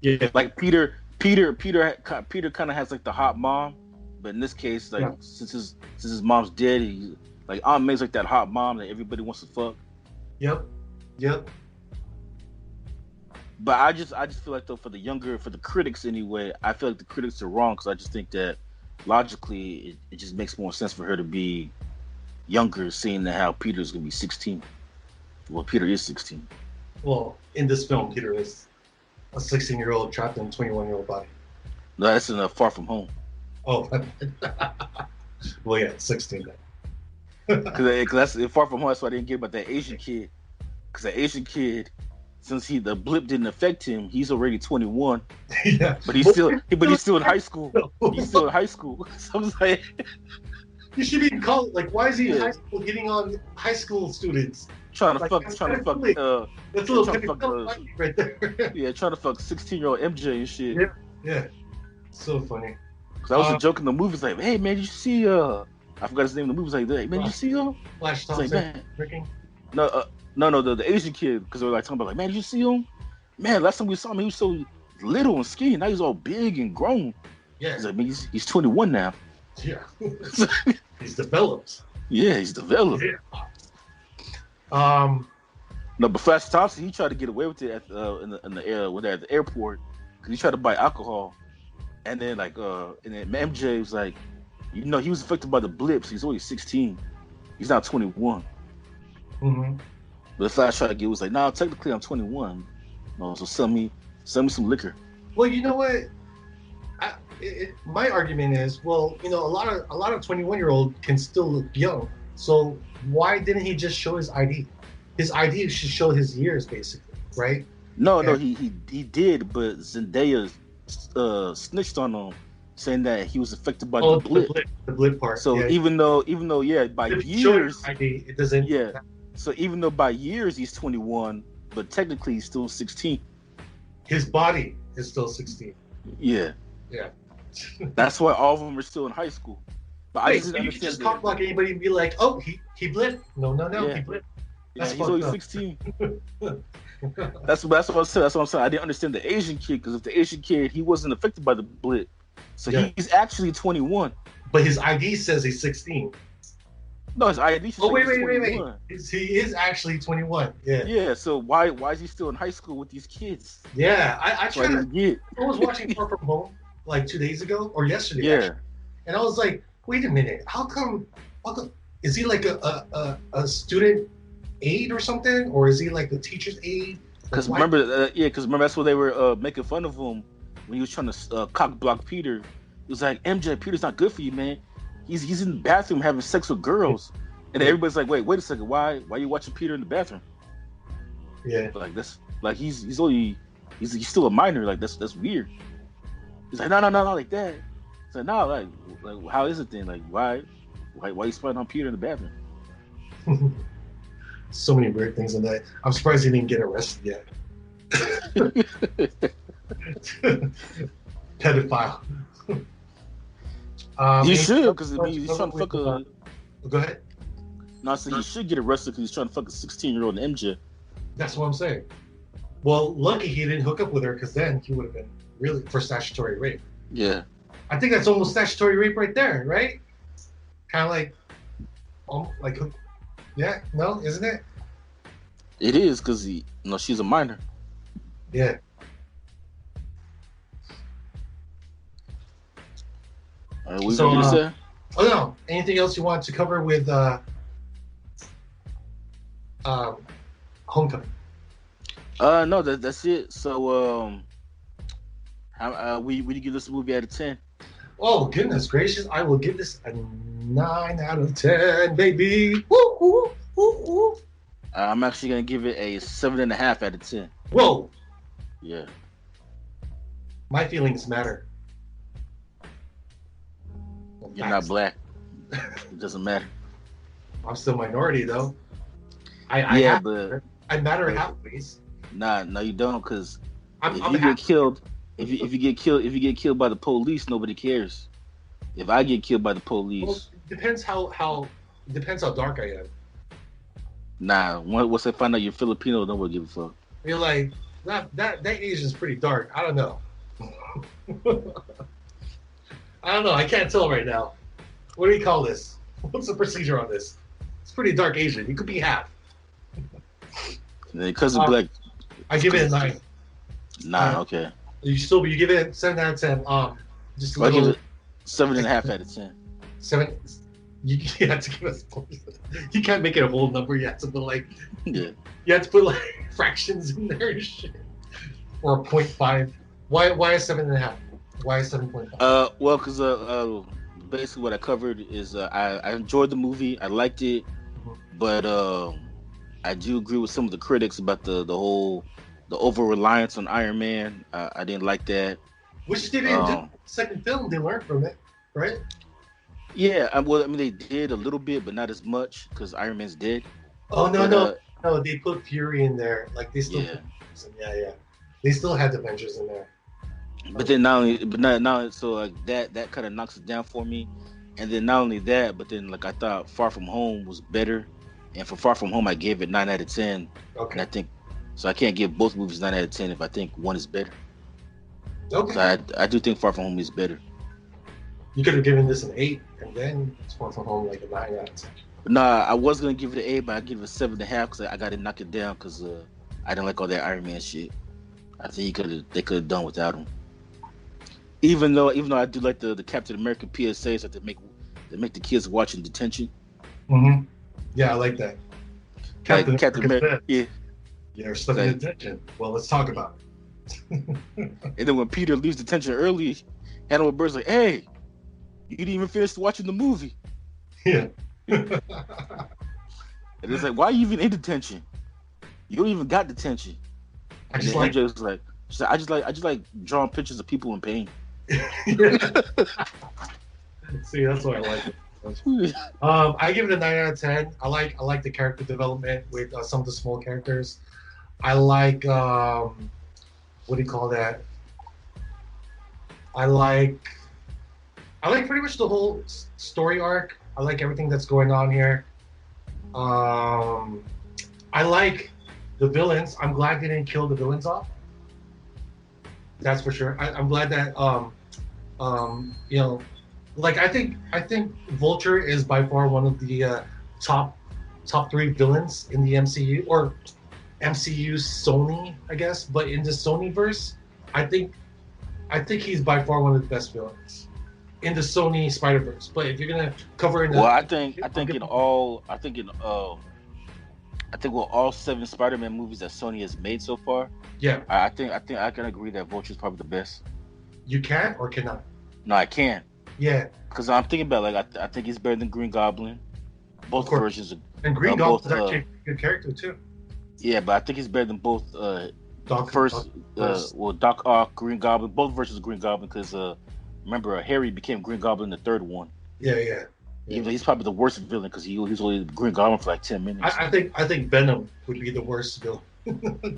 Yeah, like Peter kind of has like the hot mom, but in this case, like since his mom's dead, he, like Aunt May's like that hot mom that everybody wants to fuck. Yep. But I just feel like though for the critics anyway, I feel like the critics are wrong because I just think that logically it just makes more sense for her to be younger, seeing that how Peter's gonna be 16. Well, Peter is 16. Well, in this film, Peter is a 16-year-old trapped in a 21-year-old body. No, that's in Far From Home. Oh, well, yeah, 16 then. Because that's far from home. That's why I didn't get about that Asian kid. Because the Asian kid, since the blip didn't affect him, he's already 21. Yeah. But he's still in high school. He's still in high school. So I'm like, You should be in college. Like, why is he in Yeah. high school getting on high school students? trying to Like, fuck. that's That's a little trying to fuck, pedophile right there. yeah, trying to fuck 16-year-old MJ and shit. Yeah. Yeah. So funny. Because I was a joke in the movie. It's like, hey man, you see I forgot his name in the movie. It's like, hey man, you see him? Flash It's like, Thompson man, drinking. no, the Asian kid. Because they were like talking about like, man, did you see him? Man, last time we saw him, he was so little and skinny. Now he's all big and grown. Yeah. He's like, man, he's 21 now. Yeah. He's developed. Yeah, he's developed. Yeah. No, but Flash Thompson, he tried to get away with it at when they're at the airport because he tried to buy alcohol, and then MJ was like, he was affected by the blips. He's only 16. He's not 21. Mm-hmm. But Flash tried to get was like, nah, technically I'm 21. No, so sell me some liquor. Well, you know what? My argument is, well, a lot of 21-year-old can still look young. So why didn't he just show his ID? His ID should show his years, basically, right? No, he did, but Zendaya snitched on him, saying that he was affected by the blip. The blip part. So yeah. even though by If you show his years, ID, it doesn't. yeah. So even though by years he's 21, but technically he's still 16. His body is still 16. Yeah. Yeah. That's why all of them are still in high school. But Wait, I just so you can understand just cock block anybody and be like, oh, he blipped. No, Yeah. he blipped. Yeah, That's he's only fucked up. 16. That's what I said. That's what I'm saying. I didn't understand the Asian kid because if the Asian kid, he wasn't affected by the blip, so Yeah. he's actually 21. But his ID says he's 16. No, his ID. Oh, wait. 21. He is actually 21. Yeah. Yeah. So why is he still in high school with these kids? Yeah. I So I tried to. didn't get. I was watching Far From Home like 2 days ago or yesterday. Yeah. Actually, and I was like, wait a minute. How come? Is he like a student aide or something, or is he like the teacher's aide? Because Like, remember, that's what they were making fun of him when he was trying to cock block Peter. It was like, MJ, Peter's not good for you, man. He's in the bathroom having sex with girls, and everybody's like, wait a second, why are you watching Peter in the bathroom? Yeah. Like that's like he's still a minor. Like that's weird. He's like, no, not like that. It's like, no, like how is it then? Like why you spying on Peter in the bathroom? So many weird things in that. I'm surprised he didn't get arrested yet. Pedophile. He should, because he's trying to fuck a. Go ahead. No, so he should get arrested because he's trying to fuck a 16-year-old MJ. That's what I'm saying. Well, lucky he didn't hook up with her, because then he would have been really for statutory rape. Yeah. I think that's almost statutory rape right there, right? Kind of like, yeah, no, isn't it? It is because she's a minor. Yeah. What were you So, gonna say? Oh no! Anything else you want to cover with Homecoming? No, that's it. So, we give this movie out of 10. Oh goodness gracious! I will give this a 9 out of 10, baby. Woo, woo, woo, woo. I'm actually gonna give it a 7.5 out of 10. Whoa! Yeah. My feelings matter. You're not black. It doesn't matter. I'm still minority though. I matter halfways. Nah, no, you don't. Because I'm if you get killed by the police, nobody cares. If I get killed by the police, Well, depends how dark I am. nah. Once they find out you're Filipino, nobody give a fuck. You're like that Asian's pretty dark. I don't know. I don't know. I can't tell right now. What do you call this? What's the procedure on this? It's pretty dark Asian. You could be half. Because of black. I give it a 9. Nah, okay. You give it 7 out of 10. Just a I give little it 7.5 out of 10. 7. You have to give us. You can't make it a whole number. You have to put like. Yeah. You have to put like fractions in there and shit. Or a 0.5. Why a 7.5? Why 7.5? Well, because basically what I covered is I enjoyed the movie. I liked it, but I do agree with some of the critics about the over reliance on Iron Man. I didn't like that. Which they didn't do. Second film, they learned from it, right? Yeah, well, I mean, they did a little bit, but not as much because Iron Man's dead. Oh no, But no, they put Fury in there. Like they still, yeah. yeah. They still had the Avengers in there. But then not only, but not so like that kind of knocks it down for me. And then not only that, but then like I thought Far From Home was better, and for Far From Home I gave it 9 out of 10. Okay. And I think so I can't give both movies 9 out of 10 if I think one is better. Okay. So I do think Far From Home is better. You could have given this an 8, and then Far From Home like a 9 out of 10. Nah, I was gonna give it an 8, but I give it a 7.5 because I got to knock it down because I didn't like all that Iron Man shit. I think they could have done without him. Even though I do like the Captain America PSAs that they make the kids watch in detention. Mm-hmm. Yeah, I like that. Captain America, yeah. You're stuck in detention. Well, let's talk about it. And then when Peter leaves detention early, Hannibal Buress like, "Hey, you didn't even finish watching the movie." Yeah. And it's like, why are you even in detention? You don't even got detention. I just like I just like drawing pictures of people in pain. See, that's why I like it. I give it a 9 out of 10. I like the character development with some of the small characters. I like what do you call that? I like pretty much the whole story arc. I like everything that's going on here. I like the villains. I'm glad they didn't kill the villains off. That's for sure. I'm glad that you know, like I think Vulture is by far one of the top 3 villains in the MCU or MCU Sony, I guess. But in the Sonyverse, I think he's by far one of the best villains in the Sony Spider-Verse. But if you're gonna cover in the, well, I think with all 7 Spider-Man movies that Sony has made so far, yeah, I think I can agree that Vulture is probably the best. You can or cannot? No, I can't. Yeah, because I'm thinking about I think he's better than Green Goblin. Both versions of, and Green Goblin's actually a good character too. Yeah, but I think he's better than both. Doc Ock, Green Goblin, both versions of Green Goblin. Because remember, Harry became Green Goblin in the third one. Yeah. Even though he's probably the worst villain because he was only Green Goblin for like 10 minutes. I think Venom would be the worst villain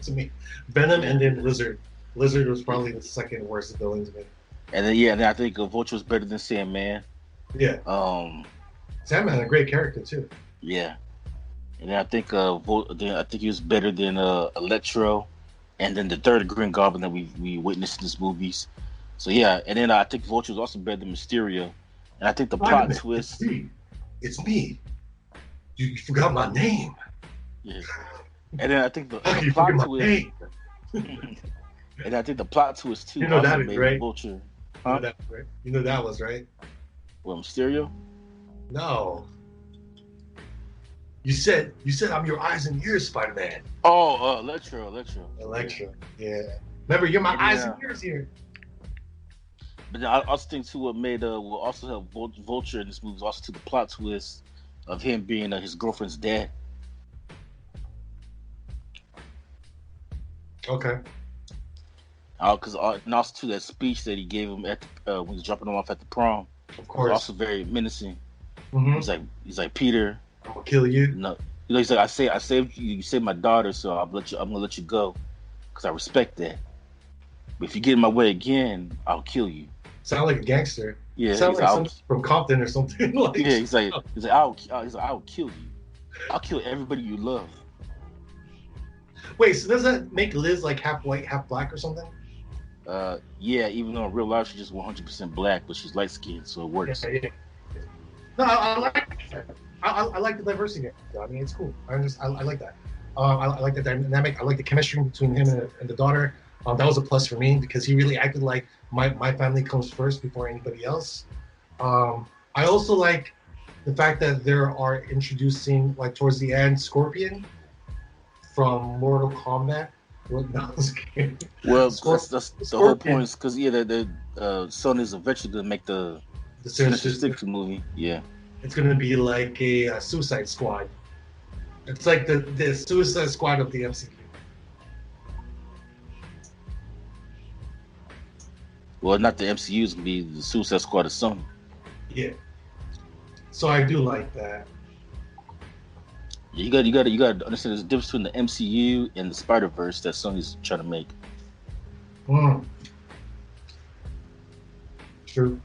to me. Venom and then Lizard. Lizard was probably the second worst villain to me. And then I think Vulture was better than Sandman. Yeah. Sandman had a great character too. Yeah. And then I think he was better than Electro, and then the third Green Goblin that we witnessed in these movies. So yeah, and then I think Vulture was also better than Mysterio, and I think the plot twist. It's me. You forgot my name. Yeah. And then I think the plot twist. And I think the plot twist too. You know that is right. Vulture. Huh? You know that was right. What, Mysterio? No. You said I'm your eyes and ears, Spider-Man. Oh, Electro. Yeah. Remember, you're my eyes and ears here. But I also think too, what made will also help Vulture in this movie is also to the plot twist of him being his girlfriend's dad. Okay. Because and also to that speech that he gave him at when he was dropping him off at the prom. Of course. Also very menacing. Mm-hmm. He's like Peter. I'm gonna kill you. No, he's like I saved you. You saved my daughter, so I'm gonna let you go because I respect that. But if you get in my way again, I'll kill you. Sound like a gangster. Yeah, sound like something from Compton or something. Yeah, he's like I'll kill you. I'll kill everybody you love. Wait, so does that make Liz like half white, half black or something? Yeah, even though in real life she's just 100% black, but she's light skinned, so it works. Yeah. No, I like that. I like the diversity. I mean, it's cool. I like that. I like the dynamic. I like the chemistry between him and the daughter. That was a plus for me because he really acted like my family comes first before anybody else. I also like the fact that they are introducing, like towards the end, Scorpion from Mortal Kombat. What? No, I'm just kidding. Well, Scorp- that's the whole Scorpion. point. Is because the Sony's eventually gonna make the The Sinister Sinister. Six movie. Yeah. It's gonna be like a Suicide Squad. It's like the Suicide Squad of the MCU. Well, not the MCU. It's gonna be the Suicide Squad of Sony. Yeah. So I do like that. You got to understand there's a difference between the MCU and the Spider Verse that Sony's trying to make. Mm. True.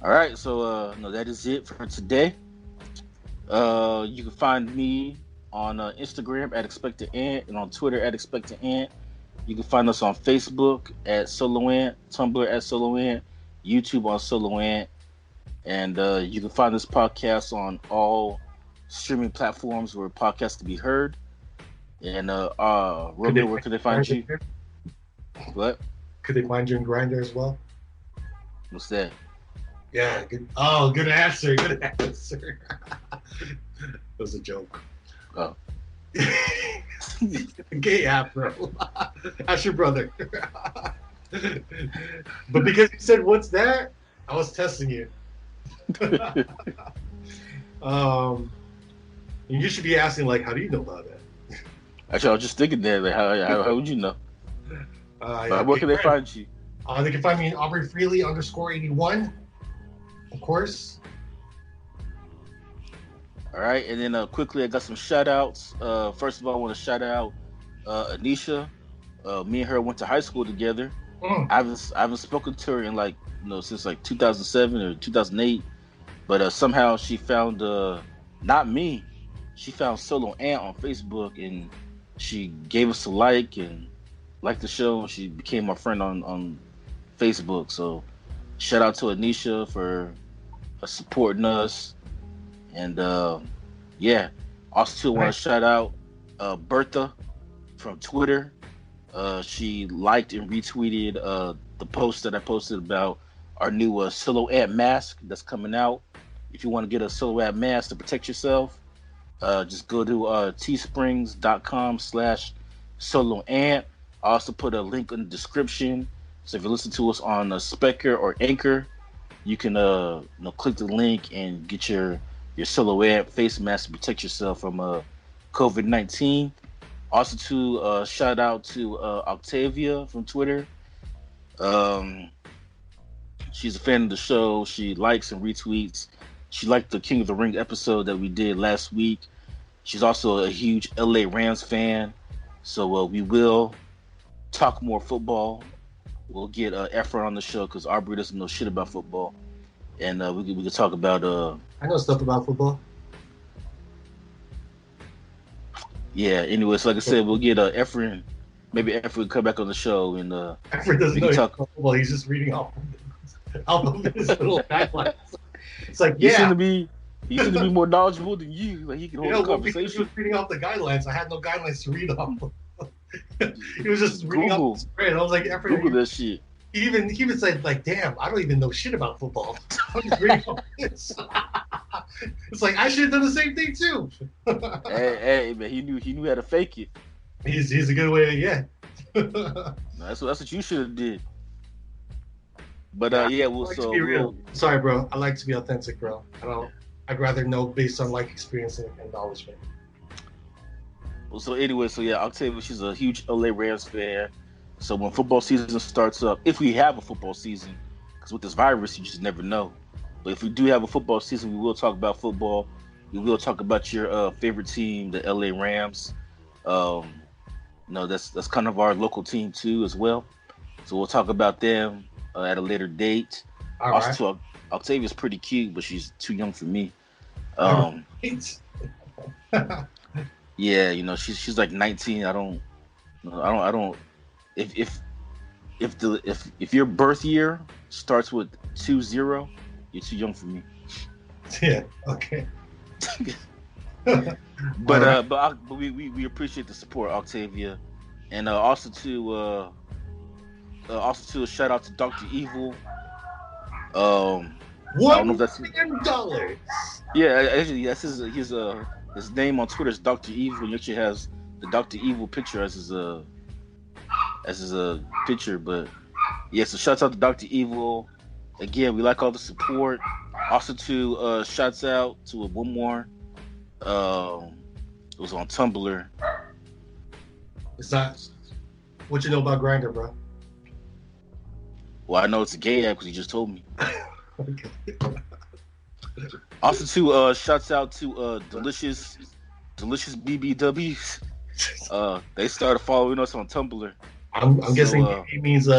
All right, so no, that is it for today. You can find me on Instagram at Expected Ant and on Twitter at Expected Ant. You can find us on Facebook at Solo Ant, Tumblr at Solo Ant, YouTube on Solo Ant, and you can find this podcast on all streaming platforms where podcasts can be heard. And Romeo, where can they find you? What? Could they find you in Grindr as well? What's that? Yeah. Good. Oh, good answer. Good answer. That was a joke. Oh. Gay afro. That's your brother. But because you said, "What's that?" I was testing you. You should be asking, like, how do you know about that? Actually, I was just thinking that. Like, how would you know? Yeah, Where can they find you? They can find me in Aubrey Freely _81, of course. All right, and then quickly, I got some shout outs. First of all, I want to shout out Anisha. Me and her went to high school together. I haven't spoken to her in since 2007 or 2008, but somehow she found not me. She found Solo Ant on Facebook, and she gave us a like and liked the show. And she became my friend on Facebook. So shout out to Anisha for supporting us. And yeah, also want to shout out Bertha from Twitter. She liked and retweeted the post that I posted about our new Solo Ant mask that's coming out. If you want to get a Solo Ant mask to protect yourself, just go to teesprings.com/soloant. I also put a link in the description. So if you listen to us on Specker or Anchor, you can click the link and get your Solo Ant face mask to protect yourself from COVID-19. Also to shout out to Octavia from Twitter. She's a fan of the show. She likes and retweets. She liked the King of the Ring episode that we did last week. She's also a huge LA Rams fan. So we will talk more football. We'll get Efren on the show because Aubrey doesn't know shit about football. And we can talk about I know stuff about football. Yeah. Anyway, so like I said, we'll get Efren. Maybe Efren will come back on the show and Efren doesn't know about football. He's just reading off of his little backlines. It's like, he seemed to be more knowledgeable than you. Like he can hold a conversation. He was reading off the guidelines. I had no guidelines to read off. He was just reading off the spread. I was like, Efren, Google that shit. He even said, like, damn, I don't even know shit about football. I'm just reading off this. It's like I should have done the same thing too. hey, man, he knew how to fake it. He's a good way, yeah. That's what you should have did. But Sorry, bro. I like to be authentic, bro. I'd rather know based on like experience and acknowledgement. Well, so anyway, Octavia, she's a huge LA Rams fan. So when football season starts up, if we have a football season, because with this virus, you just never know. But if we do have a football season, we will talk about football. We will talk about your favorite team, the LA Rams. That's kind of our local team too, as well. So we'll talk about them at a later date. All also, right. Octavia's pretty cute, but she's too young for me. Yeah, she's like 19. I don't. If your birth year starts with 20, you're too young for me. Yeah. Okay. but we appreciate the support, Octavia, and also to a shout out to Dr. Evil. $1 million. Yeah, actually, that's his his name on Twitter is Doctor Evil. He actually has the Doctor Evil picture as his picture. But yeah, so shouts out to Doctor Evil. Again, we like all the support. Also to shouts out to one more. It was on Tumblr. It's not. What you know about Grindr, bro? Well, I know it's a gay app because you just told me. Okay. Also to shouts out to delicious BBWs. They started following us on Tumblr. I'm guessing BB means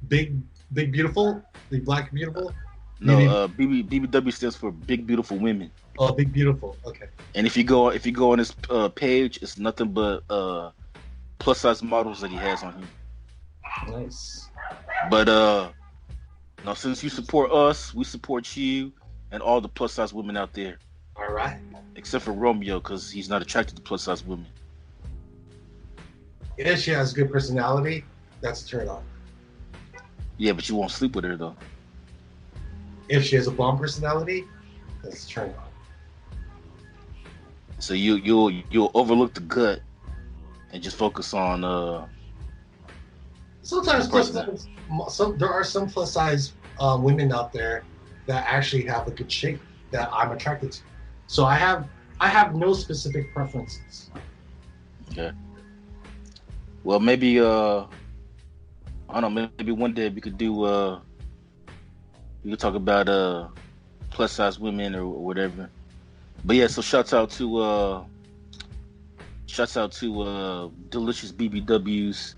big beautiful, big black beautiful. No, BBW stands for Big Beautiful Women. Oh, big beautiful. Okay. And if you go on his page, it's nothing but plus size models that he has on here. Nice. But now since you support us, we support you and all the plus size women out there. All right. Except for Romeo, because he's not attracted to plus size women. If she has good personality, that's a turn on. Yeah, but you won't sleep with her though. If she has a bomb personality, that's a turn on. So you'll overlook the gut and just focus on Sometimes there are some plus size women out there that actually have a good shape that I'm attracted to. So I have no specific preferences. Okay. Well, maybe I don't know. Maybe one day we could do we could talk about plus size women or whatever. But yeah, so shouts out to delicious BBWs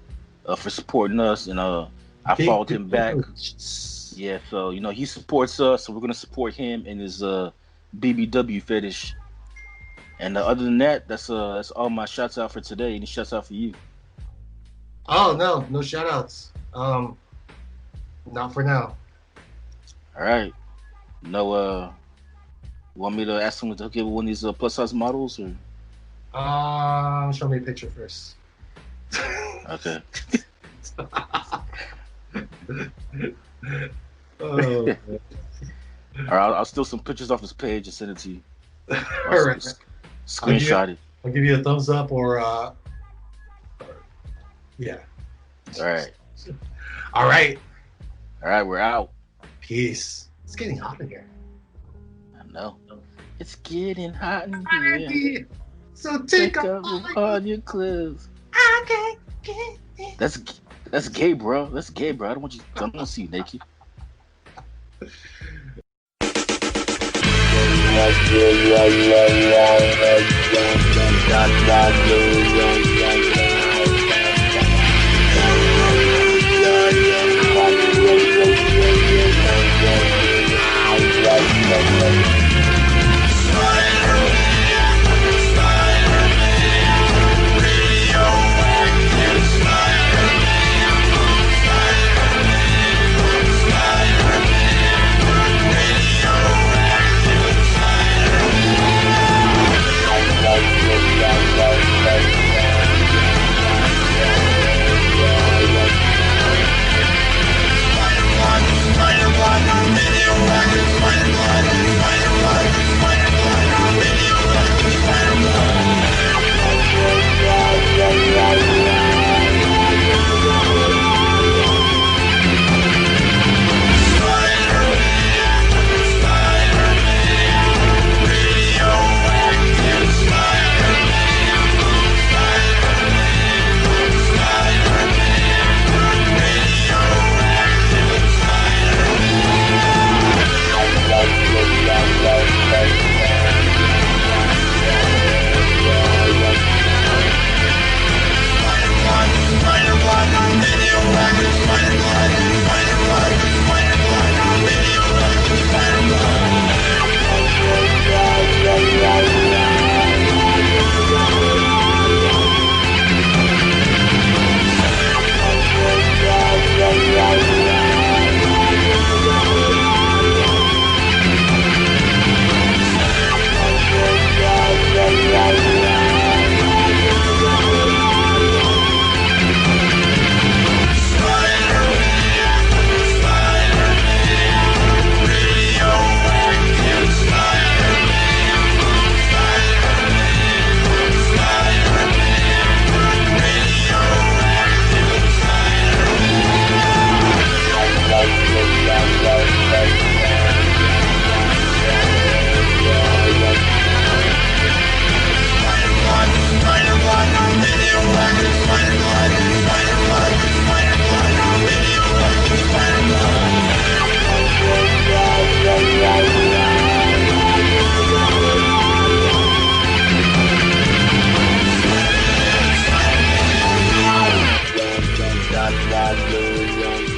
for supporting us, and I followed him back. Yeah, so he supports us, so we're gonna support him in his BBW fetish. And other than that, that's all my shouts out for today. Any shouts out for you? Oh no shout outs. Not for now. All right. No, want me to ask someone to hook you with one of these plus size models, or? Show me a picture first. Okay. Oh. All right, I'll steal some pictures off his page and send it to you. All right. Screenshot it. I'll give you a thumbs up or yeah. All right. All right. All right, we're out. Peace. It's getting hot in here. I know. It's getting hot in here. So take off all your clothes. Okay. That's gay, bro. That's gay, bro. I don't want to see you naked. Hallelujah.